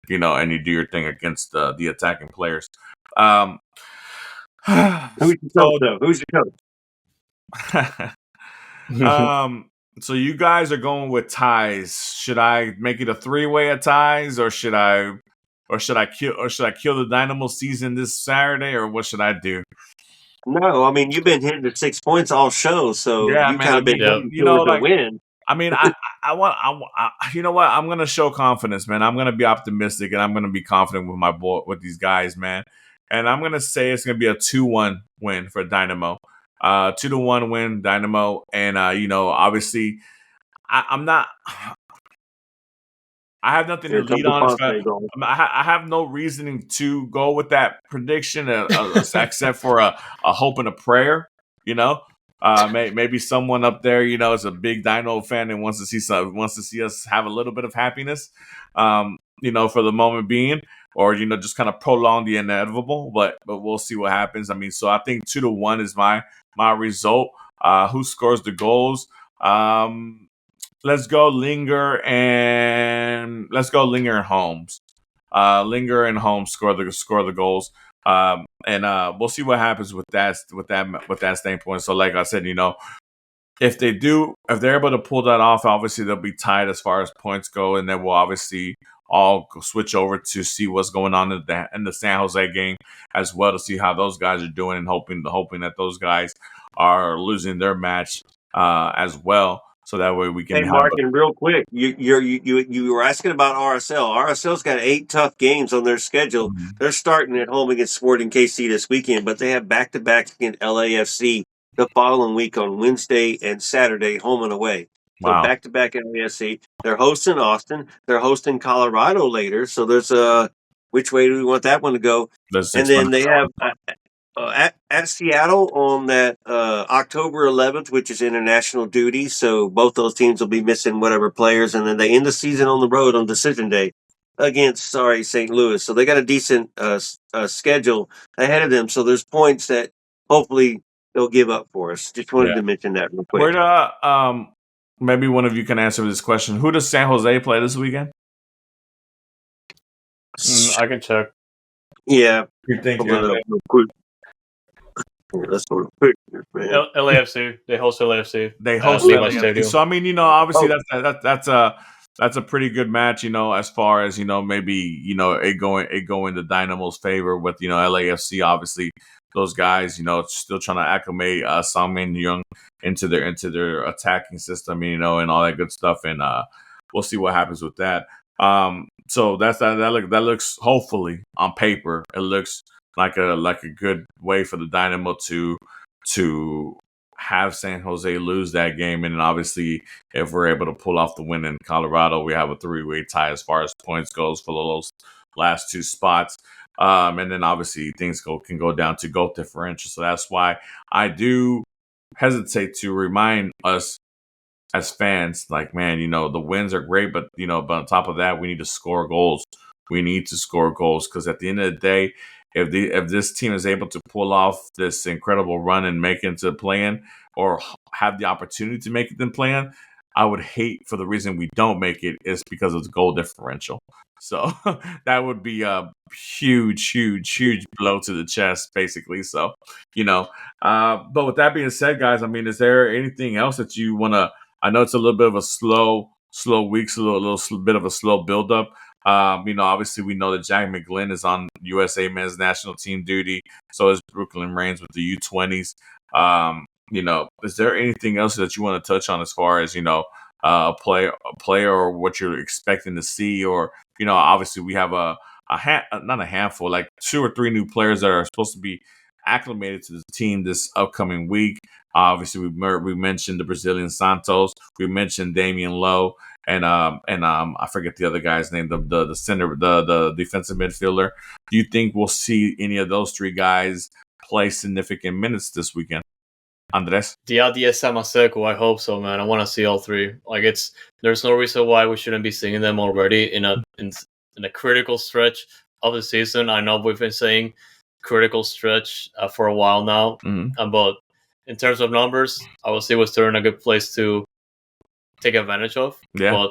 A: and you do your thing against the attacking players.
B: Who's your coach, though? Who's your coach?
A: So you guys are going with ties. Should I make it a 3-way of ties, or should I kill the Dynamo season this Saturday, or what should I do?
B: No, I mean you've been hitting the 6 points all show, so
A: Yeah,
B: you
A: man.
B: kind
A: I
B: of been
A: mean,
C: Yeah.
B: heading towards a win.
A: I mean, you know what? I'm gonna show confidence, man. I'm gonna be optimistic, and I'm gonna be confident with my boy, with these guys, man. And I'm gonna say it's gonna be a 2-1 win for Dynamo. 2-1 win, Dynamo, and obviously, I'm not. I have nothing to
B: Here comes
A: lead
B: the
A: on.
B: Ponce goal.
A: I have no reasoning to go with that prediction, except for a hope and a prayer. You know, maybe someone up there, is a big Dino fan and wants to see us have a little bit of happiness, for the moment being, or just kind of prolong the inevitable. But we'll see what happens. I mean, so I think 2-1 is my result. Who scores the goals? Let's go Linger and Holmes. Linger and Holmes score the goals. And we'll see what happens with that standpoint. So, like I said, if they're able to pull that off, obviously they'll be tied as far as points go, and then we'll obviously all switch over to see what's going on in the San Jose game as well, to see how those guys are doing, and hoping that those guys are losing their match as well. So that way we can
B: Hey, Mark, and real quick, you were asking about RSL. RSL's got 8 tough games on their schedule.
A: Mhm.
B: They're starting at home against Sporting KC this weekend, but they have back-to-backs against LAFC the following week on Wednesday and Saturday, home and away. So
A: Wow.
B: back-to-back LAFC. They're hosting Austin. They're hosting Colorado later. So there's which way do we want that one to go? And then they have at Seattle on that October 11th, which is international duty. So both those teams will be missing whatever players, and then they end the season on the road on decision day against St. Louis. So they got a decent schedule ahead of them. So there's points that hopefully they'll give up for us. Just wanted to mention that real quick.
A: Where maybe one of you can answer this question. Who does San Jose play this weekend?
C: I can check.
B: Yeah.
A: You think?
B: Let's go to pictures, man.
C: LAFC. They host LAFC.
A: They host LAFC. So I mean, obviously that's a pretty good match. As far as maybe it going the Dynamo's favor with LAFC. Obviously, those guys still trying to acclimate Sangmin Young into their attacking system, and all that good stuff. And we'll see what happens with that. So that looks, hopefully on paper, it looks like a good way for the Dynamo to have San Jose lose that game. And then obviously, if we're able to pull off the win in Colorado, we have a 3-way tie as far as points goes for those last 2 spots. And then obviously things can go down to goal differential. So that's why I do hesitate to remind us as fans, like, man, the wins are great, but but on top of that, we need to score goals. We need to score goals, because at the end of the day, if this team is able to pull off this incredible run and make it into play-in, or have the opportunity to make it in play-in, I would hate for the reason we don't make it is because of the goal differential. So that would be a huge, huge, huge blow to the chest, basically. So, but with that being said, guys, I mean, is there anything else that you want to? I know it's a little bit of a slow weeks, a little bit of a slow buildup. Obviously we know that Jack McGlynn is on USA men's national team duty. So is Brooklyn Reigns with the U20s. Is there anything else that you want to touch on as far as, a player or what you're expecting to see? Or, obviously we have not a handful, like 2 or 3 new players that are supposed to be acclimated to the team this upcoming week. Obviously, we mentioned the Brazilian Santos. We mentioned Damian Lowe, and I forget the other guy's name, the center, the defensive midfielder. Do you think we'll see any of those 3 guys play significant minutes this weekend, Andres?
C: Diadia Samaseko, I hope so, man. I want to see all 3. Like, there's no reason why we shouldn't be seeing them already in a critical stretch of the season. I know we've been saying critical stretch for a while now, but in terms of numbers, I will say they're in a good place to take advantage of.
A: Yeah.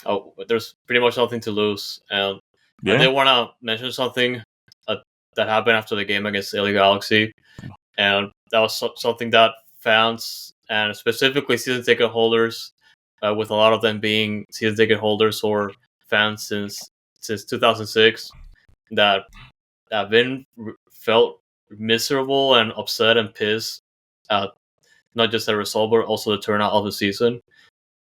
C: But there's pretty much nothing to lose. And I did want to mention something that happened after the game against LA Galaxy. And that was something that fans and specifically season ticket holders, with a lot of them being season ticket holders or fans since 2006, that have been felt miserable and upset and pissed at not just the result but also the turnout of the season.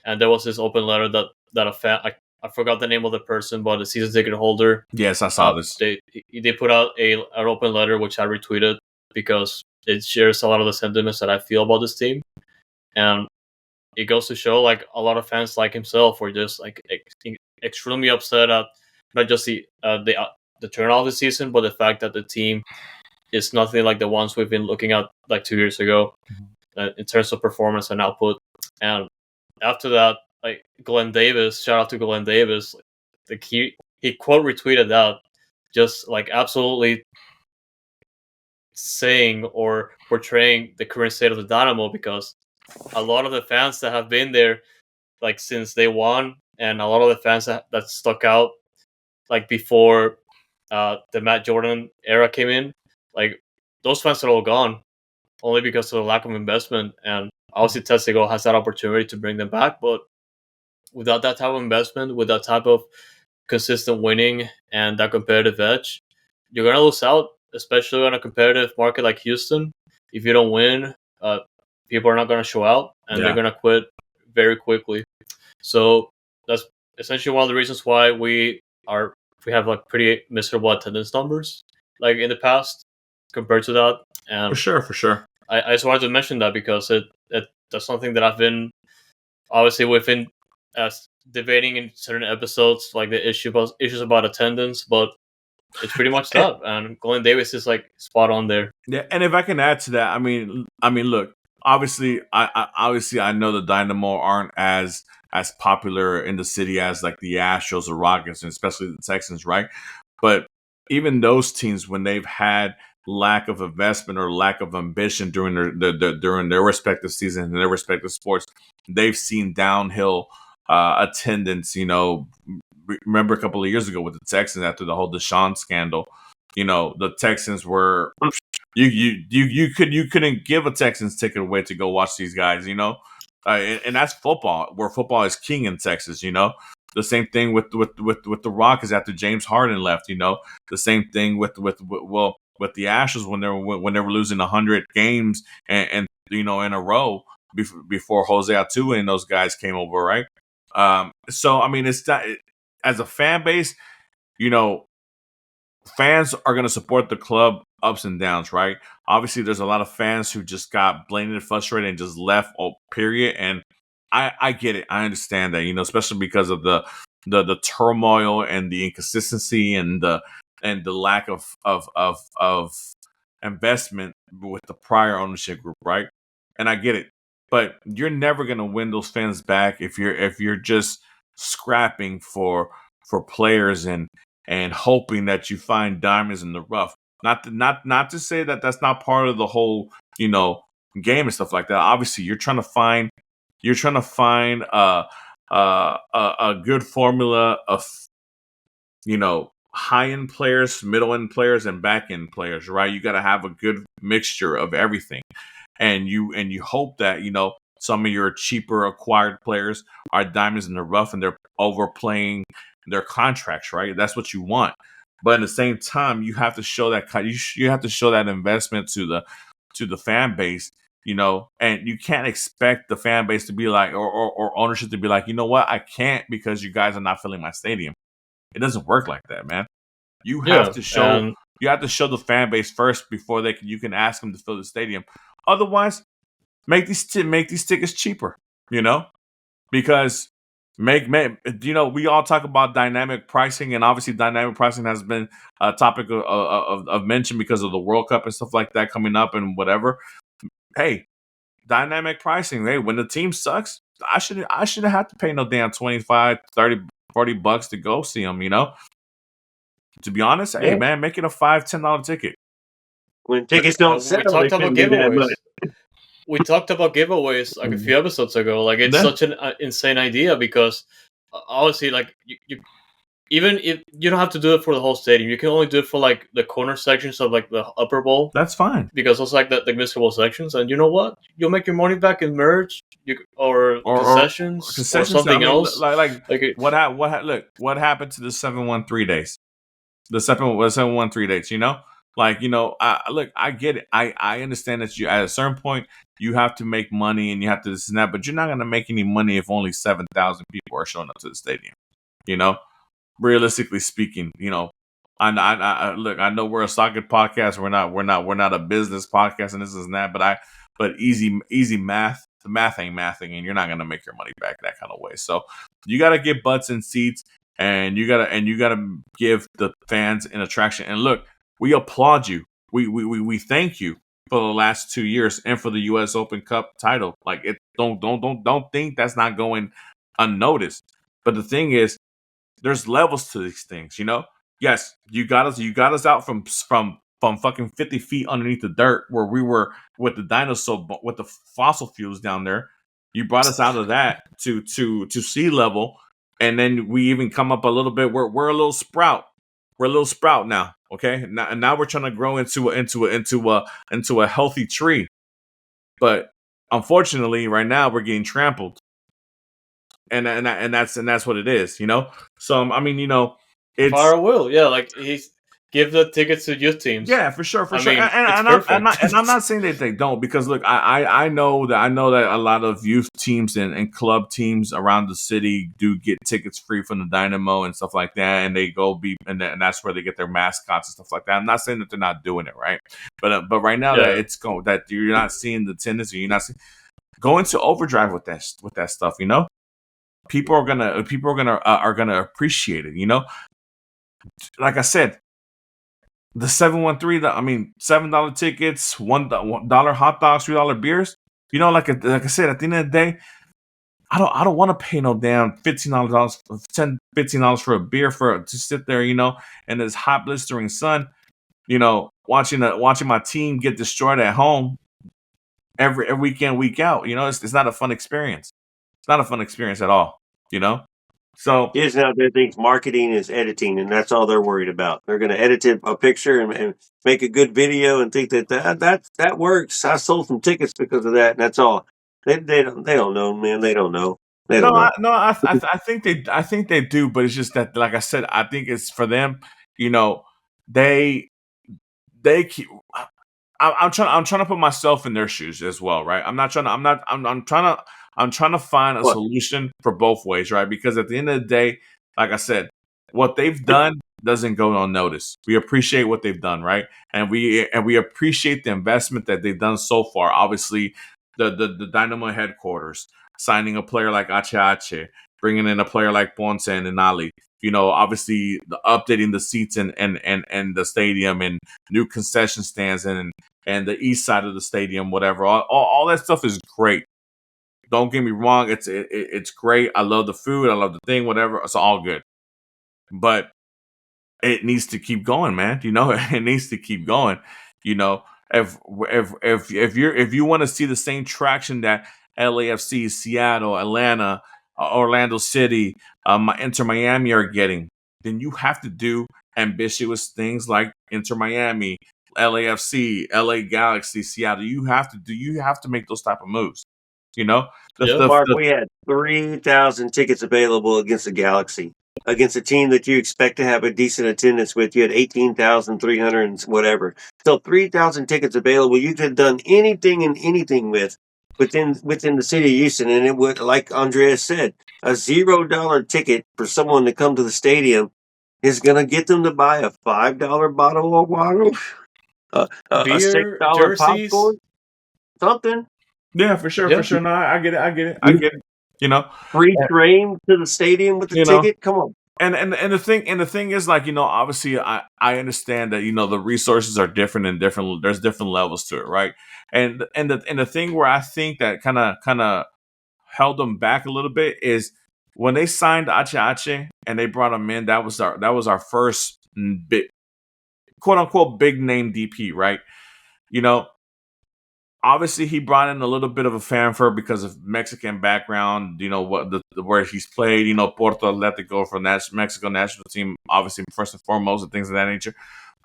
C: And there was this open letter that a fan, I forgot the name of the person, but the season ticket holder.
A: Yes, I saw this.
C: They put out an open letter which I retweeted because it shares a lot of the sentiments that I feel about this team, and it goes to show like a lot of fans like himself were just like extremely upset at not just the turnout of the season, but the fact that the team is nothing like the ones we've been looking at like 2 years ago in terms of performance and output. And after that, like Glenn Davis, shout out to Glenn Davis, like he quote retweeted that, just like absolutely saying or portraying the current state of the Dynamo, because a lot of the fans that have been there like since day one, and a lot of the fans that stuck out like before the Matt Jordan era came in, like those fans are all gone only because of the lack of investment. And obviously Tessigo has that opportunity to bring them back, but without that type of investment, with that type of consistent winning and that competitive edge, you're gonna lose out, especially on a competitive market like Houston. If you don't win, people are not gonna show out, and they're gonna quit very quickly. So that's essentially one of the reasons why we have like pretty miserable attendance numbers, like in the past, compared to that. And
A: For sure.
C: I just wanted to mention that because that's something that I've been obviously within debating in certain episodes, like the issues about attendance, but it's pretty much that. And Glenn Davis is like spot on there.
A: Yeah, and if I can add to that, I mean, look, obviously, I know the Dynamo aren't as popular in the city as like the Astros or Rockets, and especially the Texans, right? But even those teams, when they've had lack of investment or lack of ambition during their respective seasons and their respective sports, they've seen downhill attendance. You know, remember a couple of years ago with the Texans after the whole Deshaun scandal. You know, the Texans were you couldn't give a Texans ticket away to go watch these guys. You know, and that's football, where football is king in Texas. You know, the same thing with the Rockets after James Harden left. You know, the same thing with the Astros when they were losing 100 games and you know in a row before Jose Altuve and those guys came over, right? So I mean, it's not, as a fan base, you know, fans are going to support the club ups and downs, right? Obviously, there's a lot of fans who just got blatantly frustrated and just left. Period. And I get it. I understand that, you know, especially because of the turmoil and the inconsistency and the lack of investment with the prior ownership group, right? And I get it, but you're never going to win those fans back if you're just scrapping for players and hoping that you find diamonds in the rough. Not to say that that's not part of the whole, you know, game and stuff like that. Obviously, you're trying to find a good formula of, you know, high-end players, middle-end players, and back-end players, right? You got to have a good mixture of everything. And you hope that, you know, some of your cheaper acquired players are diamonds in the rough and they're overplaying their contracts, right? That's what you want. But at the same time, you have to show that you have to show that investment to the fan base, you know, and you can't expect the fan base to be like, or ownership to be like, you know what, I can't because you guys are not filling my stadium. It doesn't work like that, man. You have to show the fan base first before you can ask them to fill the stadium. Otherwise, make these tickets cheaper, you know, because you know, we all talk about dynamic pricing, and obviously dynamic pricing has been a topic of mention because of the World Cup and stuff like that coming up and whatever. Hey, dynamic pricing. Hey, when the team sucks, I shouldn't have to pay no damn 25, 30, 40 bucks to go see them, you know. To be honest, hey man, make it a $5-10 ticket.
B: When tickets don't sell, we talked about giveaways.
C: We talked about giveaways like a few episodes ago. Like, it's such an insane idea because obviously, like, even if you don't have to do it for the whole stadium, you can only do it for like the corner sections of like the upper bowl.
A: That's fine.
C: Because those like the missable sections, and you know what? You'll make your money back in merch, or concessions, or something else.
A: Like what look, what happened to the 713 days? The 713 dates, you know? Like, you know, I get it. I understand that you at a certain point you have to make money and you have to this and that, but you're not gonna make any money if only 7,000 people are showing up to the stadium. You know? Realistically speaking, you know, I look, I know we're a soccer podcast. We're not a business podcast and this and that, but easy math. The math ain't mathing, and you're not gonna make your money back that kind of way. So you gotta get butts in seats, and you gotta give the fans an attraction. And look, we applaud you. We thank you for the last 2 years and for the U.S. Open Cup title. Like it, don't think that's not going unnoticed. But the thing is, there's levels to these things, you know. Yes, you got us out from fucking 50 feet underneath the dirt where we were with the dinosaur with the fossil fuels down there. You brought us out of that to sea level, and then we even come up a little bit. We're a little sprout. We're a little sprout now. Okay, now we're trying to grow into a healthy tree, but unfortunately, right now we're getting trampled. And that's what it is, you know. So I mean, you know, it's
C: Fire will, yeah. Like he's give the tickets to youth teams.
A: Yeah, for sure.
C: I mean,
A: and I'm not saying that they don't, because look, I know that a lot of youth teams and club teams around the city do get tickets free from the Dynamo and stuff like that, and they go and that's where they get their mascots and stuff like that. I'm not saying that they're not doing it, right? But right now that you're not seeing the tendency, you're not go into overdrive with that stuff, you know. People are gonna appreciate it, you know. Like I said, the 713, $7 tickets, $1 hot dogs, $3 beers. You know, like I said, at the end of the day, I don't want to pay no damn $15 for a beer to sit there, you know, in this hot blistering sun, you know, watching my team get destroyed at home every weekend, week out. You know, it's not a fun experience. It's not a fun experience at all, you know? So
B: Kids nowadays think marketing is editing, and that's all they're worried about. They're going to edit a picture and make a good video and think that works. I sold some tickets because of that, and that's all. They don't know, man. They don't know. They don't know.
A: I think they do, but it's just that, like I said, I think it's for them. You know, they keep. I'm trying to put myself in their shoes as well, right? I'm trying to find a solution for both ways, right? Because at the end of the day, like I said, what they've done doesn't go unnoticed. We appreciate what they've done, right? And we appreciate the investment that they've done so far. Obviously, the Dynamo headquarters, signing a player like Ache, bringing in a player like Ponce and Inali. You know, obviously updating the seats and the stadium, and new concession stands and the east side of the stadium, whatever. All that stuff is great. Don't get me wrong, it's great. I love the food, I love the thing, whatever. It's all good, but it needs to keep going, man. You know, it needs to keep going. You know, if you want to see the same traction that LAFC, Seattle, Atlanta, Orlando City, Inter Miami are getting, then you have to do ambitious things like Inter Miami, LAFC, LA Galaxy, Seattle. You have to make those type of moves. You know,
B: Mark, we had 3,000 tickets available against the Galaxy, against a team that you expect to have a decent attendance with. You had 18,300 and whatever. So 3,000 tickets available. You could have done anything and anything within the city of Houston, and it would, like Andres said, a $0 ticket for someone to come to the stadium is going to get them to buy a $5 bottle of water, a
C: beer,
B: $6
C: jerseys,
B: popcorn, something.
A: Yeah, for sure. No, I get it. You know,
B: Free train to the stadium with the ticket. Come on.
A: And the thing is, like, you know, obviously I understand that, you know, the resources are different and there's different levels to it, right? And the thing where I think that kind of held them back a little bit is when they signed Ache and they brought him in. That was our first big, quote unquote, big name DP, right? You know, obviously he brought in a little bit of a fanfare because of Mexican background. What where he's played. Porto Atletico for Mexico national team. Obviously, first and foremost, and things of that nature.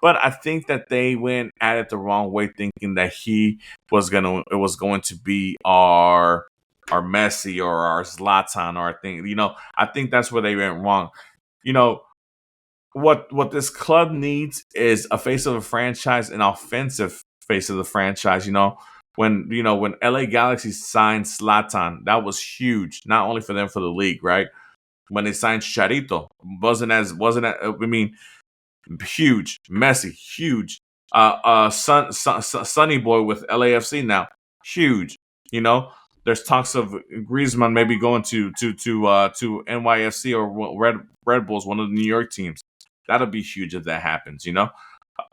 A: But I think that they went at it the wrong way, thinking that it was going to be our Messi or our Zlatan or our thing. I think that's where they went wrong. You know, what this club needs is a face of a franchise, an offensive face of the franchise. When LA Galaxy signed Zlatan, that was huge, not only for them, for the league, right? When they signed Chicharito, I mean, huge. Messi, huge. Sonny Boy with LAFC now, huge. There's talks of Griezmann maybe going to NYFC or Red Bulls, one of the New York teams. That'll be huge if that happens.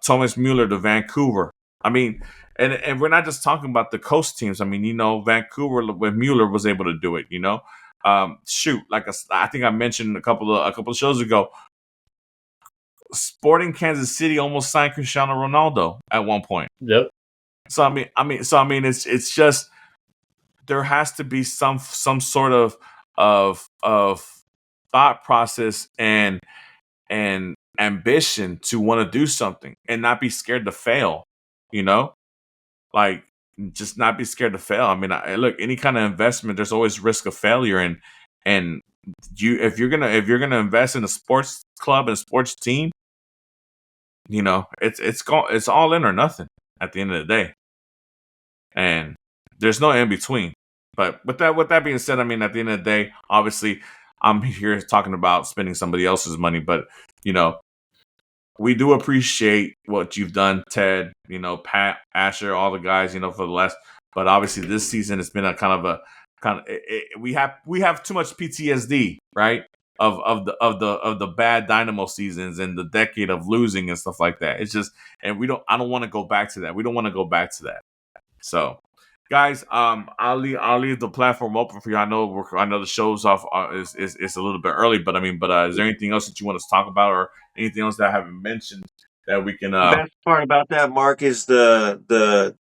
A: Thomas Mueller to Vancouver. I mean, and we're not just talking about the coast teams. I mean, Vancouver with Mueller was able to do it. I think I mentioned a couple of shows ago. Sporting Kansas City almost signed Cristiano Ronaldo at one point.
C: Yep.
A: So it's just there has to be some sort of thought process and ambition to want to do something and not be scared to fail. Like just not be scared to fail. I mean, look, any kind of investment, there's always risk of failure, and if you're gonna invest in a sports club and a sports team, it's all in or nothing at the end of the day, and there's no in between. But with that being said, I mean, at the end of the day, obviously, I'm here talking about spending somebody else's money, but we do appreciate what you've done, Ted. Pat, Asher, all the guys. For the last, but obviously this season it's been we have too much PTSD, right? Of the bad Dynamo seasons and the decade of losing and stuff like that. It's just, and I don't want to go back to that. We don't want to go back to that. So, guys, I'll leave the platform open for you. I know the show's off is a little bit early, but is there anything else that you want us to talk about, or anything else that I haven't mentioned that we can?
B: The best part about that, Mark, is the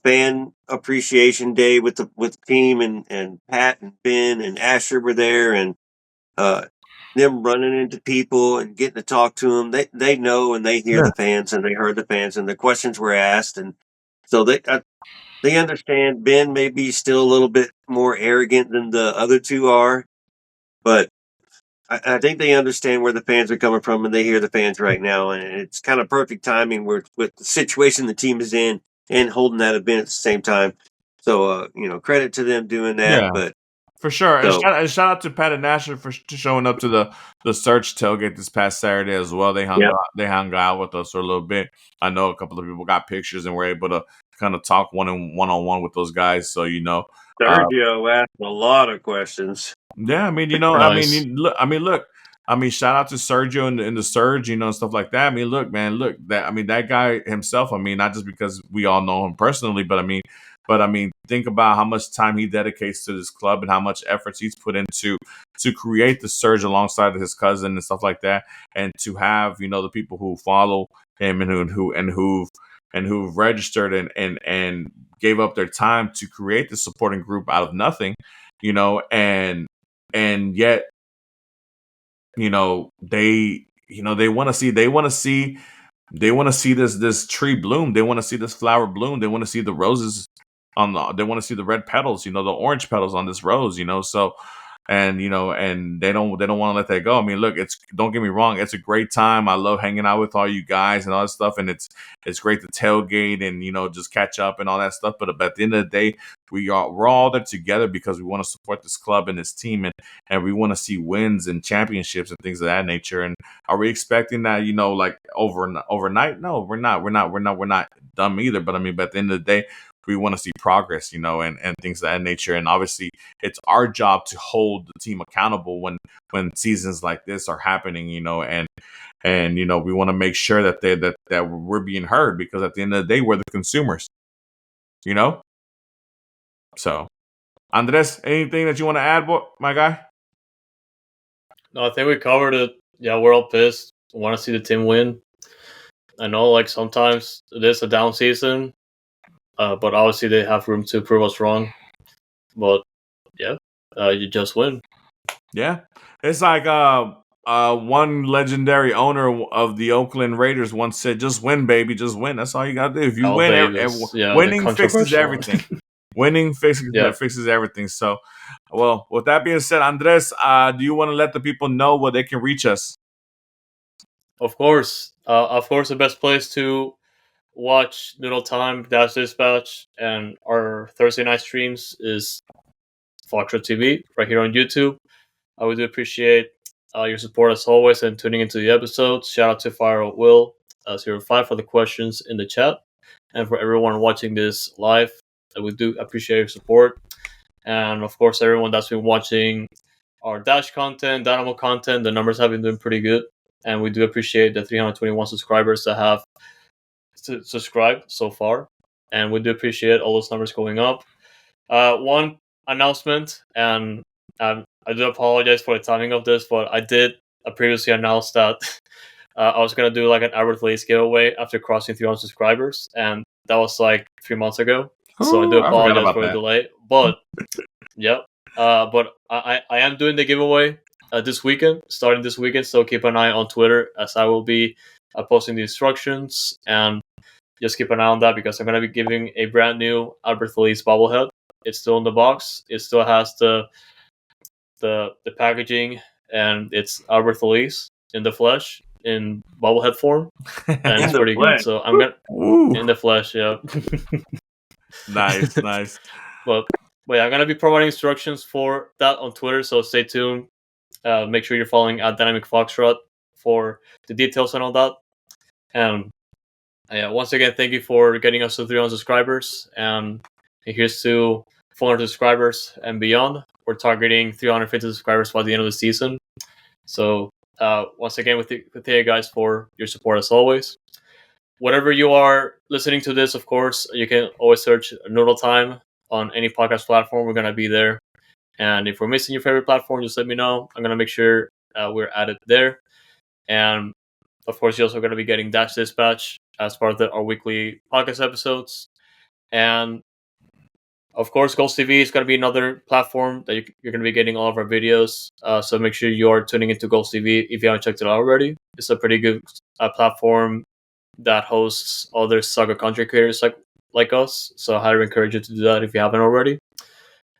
B: fan appreciation day with the team, and Pat and Ben and Asher were there, and them running into people and getting to talk to them. They know, and they hear the fans, and they heard the fans, and the questions were asked, and so they understand. Ben may be still a little bit more arrogant than the other two are, but I think they understand where the fans are coming from, and they hear the fans right now, and it's kind of perfect timing with the situation the team is in and holding that event at the same time. So, credit to them doing that.
A: Yeah.
B: But
A: For sure.
B: So-
A: And shout out to Pat and Asher for showing up to the Search tailgate this past Saturday as well. They hung out with us for a little bit. I know a couple of people got pictures and were able to kind of talk one-on-one with those guys. So,
B: Sergio asked a lot of questions.
A: yeah, I mean,
C: Nice.
A: Shout out to Sergio and the Surge, and stuff like that. I mean, that guy himself, not just because we all know him personally, but think about how much time he dedicates to this club and how much efforts he's put into to create the Surge alongside his cousin and stuff like that, and to have the people who follow him and who've registered and gave up their time to create the supporting group out of nothing, and yet they want to see this tree bloom. They want to see this flower bloom. They want to see the roses they want to see the red petals, the orange petals on this rose, so, and they don't want to let that go. I mean, look, don't get me wrong, it's a great time. I love hanging out with all you guys and all that stuff, and it's great to tailgate and just catch up and all that stuff. But at the end of the day, we're all there together because we want to support this club and this team, and we want to see wins and championships and things of that nature. And are we expecting that like overnight? No, we're not dumb either. But but at the end of the day, we want to see progress, and things of that nature. And obviously, it's our job to hold the team accountable when seasons like this are happening, and we want to make sure that that we're being heard, because at the end of the day, we're the consumers, So, Andres, anything that you want to add, my guy?
C: No, I think we covered it. Yeah, we're all pissed. Want to see the team win. I know, like, sometimes it is a down season. but obviously they have room to prove us wrong. But yeah, you just win.
A: Yeah, it's like one legendary owner of the Oakland Raiders once said, "Just win, baby, just win. That's all you gotta do. If you
C: Al
A: win,
C: Davis, yeah, the
A: winning fixes
C: controversial one.
A: everything. Winning
C: Yeah.
A: fixes everything." So, well, with that being said, Andres, do you want to let the people know where they can reach us?
C: Of course, the best place to watch Noodle Time, Dash Dispatch, and our Thursday night streams is Foxtrot TV right here on YouTube. I would appreciate your support as always and tuning into the episodes. Shout out to Fire Will 05 for the questions in the chat, and for everyone watching this live. We do appreciate your support, and of course everyone that's been watching our Dash content, Dynamo content. The numbers have been doing pretty good, and we do appreciate the 321 subscribers that have subscribed so far, and we do appreciate all those numbers going up. One announcement, and I do apologize for the timing of this, but I did previously announce that I was gonna do like an Albert Lace giveaway after crossing 300 subscribers, and that was like 3 months ago. So I do apologize for the delay, but yep. But I am doing the giveaway this weekend, starting this weekend. So keep an eye on Twitter as I will be posting the instructions, and just keep an eye on that because I'm gonna be giving a brand new Albert Lace bobblehead. It's still in the box. It still has the packaging, and it's Albert Lace in the flesh in bobblehead form, and it's pretty good. So I'm gonna in the flesh, yeah.
A: Nice.
C: But yeah, I'm gonna be providing instructions for that on Twitter, so stay tuned. Make sure you're following at Dynamic Foxtrot for the details and all that. And yeah, once again, thank you for getting us to 300 subscribers, and here's to 400 subscribers and beyond. We're targeting 350 subscribers by the end of the season. So once again, with you guys for your support as always. Whatever you are listening to this, of course, you can always search Noodle Time on any podcast platform. We're gonna be there. And if we're missing your favorite platform, just let me know. I'm gonna make sure we're added there. And of course, you're also gonna be getting Dash Dispatch as part of our weekly podcast episodes. And of course, Ghost TV is going to be another platform that you're going to be getting all of our videos. So make sure you are tuning into Ghost TV if you haven't checked it out already. It's a pretty good platform that hosts other soccer content creators like us. So I highly encourage you to do that if you haven't already.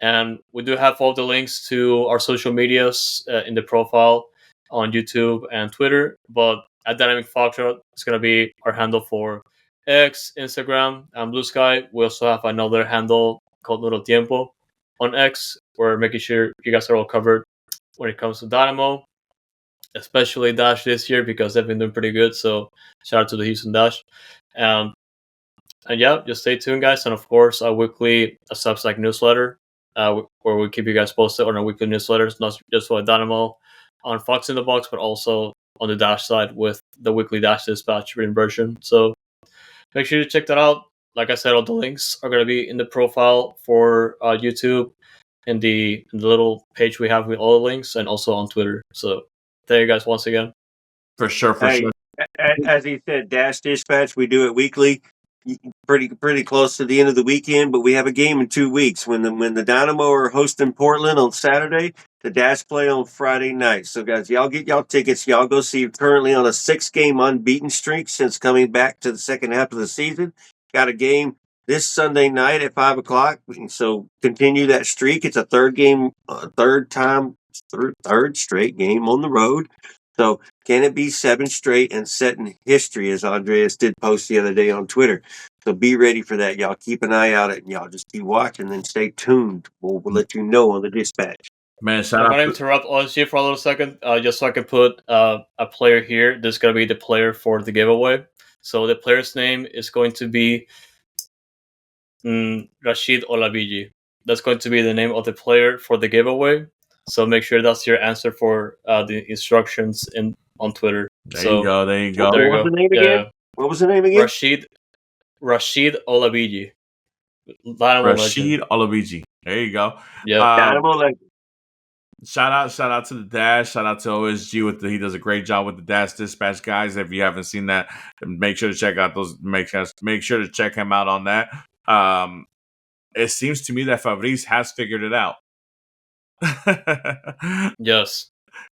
C: And we do have all the links to our social medias in the profile on YouTube and Twitter. But at Dynamic Foxtrot, it's going to be our handle for X, Instagram, and Blue Sky. We also have another handle called Noodle Tiempo on X. We're making sure you guys are all covered when it comes to Dynamo, especially Dash this year because they've been doing pretty good. So shout out to the Houston Dash. And yeah, just stay tuned, guys. And of course, our weekly Substack newsletter, where we keep you guys posted on our weekly newsletters, not just for Dynamo on Fox in the Box, but also on the Dash side with the weekly Dash Dispatch written version. So make sure you check that out. Like I said, all the links are going to be in the profile for YouTube, in the
A: little
C: page we have with all the links, and also on Twitter. So thank you guys once again.
A: For sure.
B: As he said, Dash Dispatch, we do it weekly. Pretty close to the end of the weekend, but we have a game in 2 weeks when the Dynamo are hosting Portland on Saturday. The Dash play on Friday night. So guys, y'all get y'all tickets. Y'all go see. Currently on a 6-game unbeaten streak since coming back to the second half of the season. Got a game this Sunday night at 5:00. So continue that streak. It's a third straight game on the road. So can it be 7 straight and setting history, as Andreas did post the other day on Twitter? So be ready for that, y'all. Keep an eye out, and y'all just keep watching and stay tuned. We'll let you know on the dispatch.
A: Man,
C: I'm going to interrupt OSG for a little second, just so I can put a player here. This is going to be the player for the giveaway. So the player's name is going to be Rashid Olabiji. That's going to be the name of the player for the giveaway. So make sure that's your answer for the instructions on Twitter.
A: There you go.
B: What was the name again? What was the name again?
C: Rashid Olabiji.
A: Rashid Olabiji. There you go.
C: Yeah.
A: Shout out to the Dash. Shout out to OSG he does a great job with the Dash Dispatch, guys. If you haven't seen that, make sure to check out those. Make sure to check him out on that. it seems to me that Fabrice has figured it out.
C: Yes.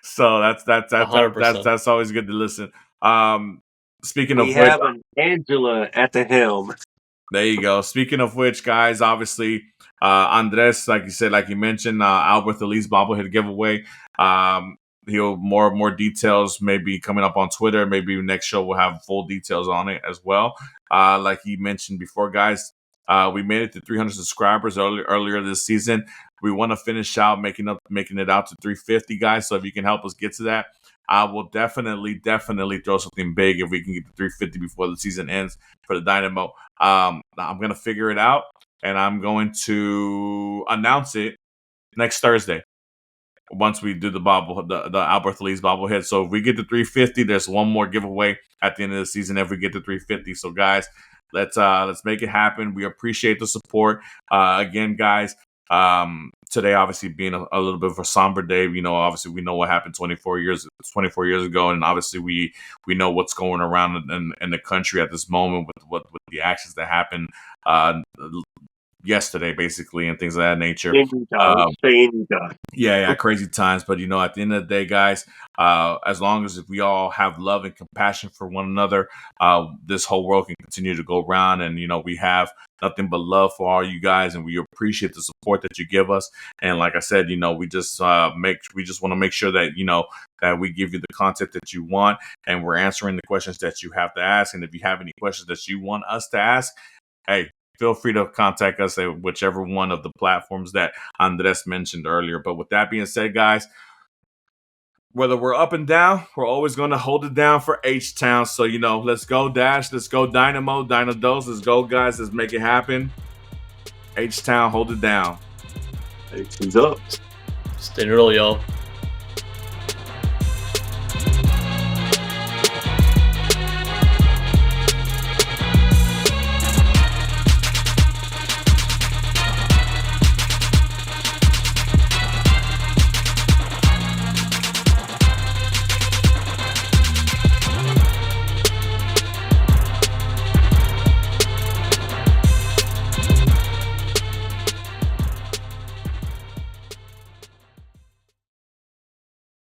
A: So that's
C: 100%.
A: always good to listen. Speaking of
B: We
A: which,
B: have an Angela at the helm.
A: there you go. Speaking of which, guys, obviously, Andres, like you said, like you mentioned, Albert Elise bobblehead giveaway. He'll more details maybe coming up on Twitter. Maybe next show we'll have full details on it as well. Like he mentioned before, guys, we made it to 300 subscribers earlier this season. We want to finish out making it out to 350, guys. So if you can help us get to that, I will definitely throw something big if we can get to 350 before the season ends for the Dynamo. I'm gonna figure it out, and I'm going to announce it next Thursday once we do the Albert Elise bobblehead. So if we get to 350, there's one more giveaway at the end of the season if we get to 350. So guys, let's make it happen. We appreciate the support. Again, guys, today obviously being a little bit of a somber day. Obviously we know what happened 24 years ago, and obviously we know what's going around in the country at this moment with the actions that happened yesterday, basically, and things of that nature. Yeah, crazy times. But at the end of the day, guys, as long as if we all have love and compassion for one another, this whole world can continue to go round. And we have nothing but love for all you guys, and we appreciate the support that you give us. And like I said, we just want to make sure that that we give you the content that you want, and we're answering the questions that you have to ask. And if you have any questions that you want us to ask, hey, feel free to contact us at whichever one of the platforms that Andres mentioned earlier. But with that being said, guys, whether we're up and down, we're always going to hold it down for H-Town. So, let's go Dash. Let's go Dynamo. Dynados. Let's go, guys. Let's make it happen. H-Town, hold it down.
B: H-Town's up.
C: Stay real, y'all.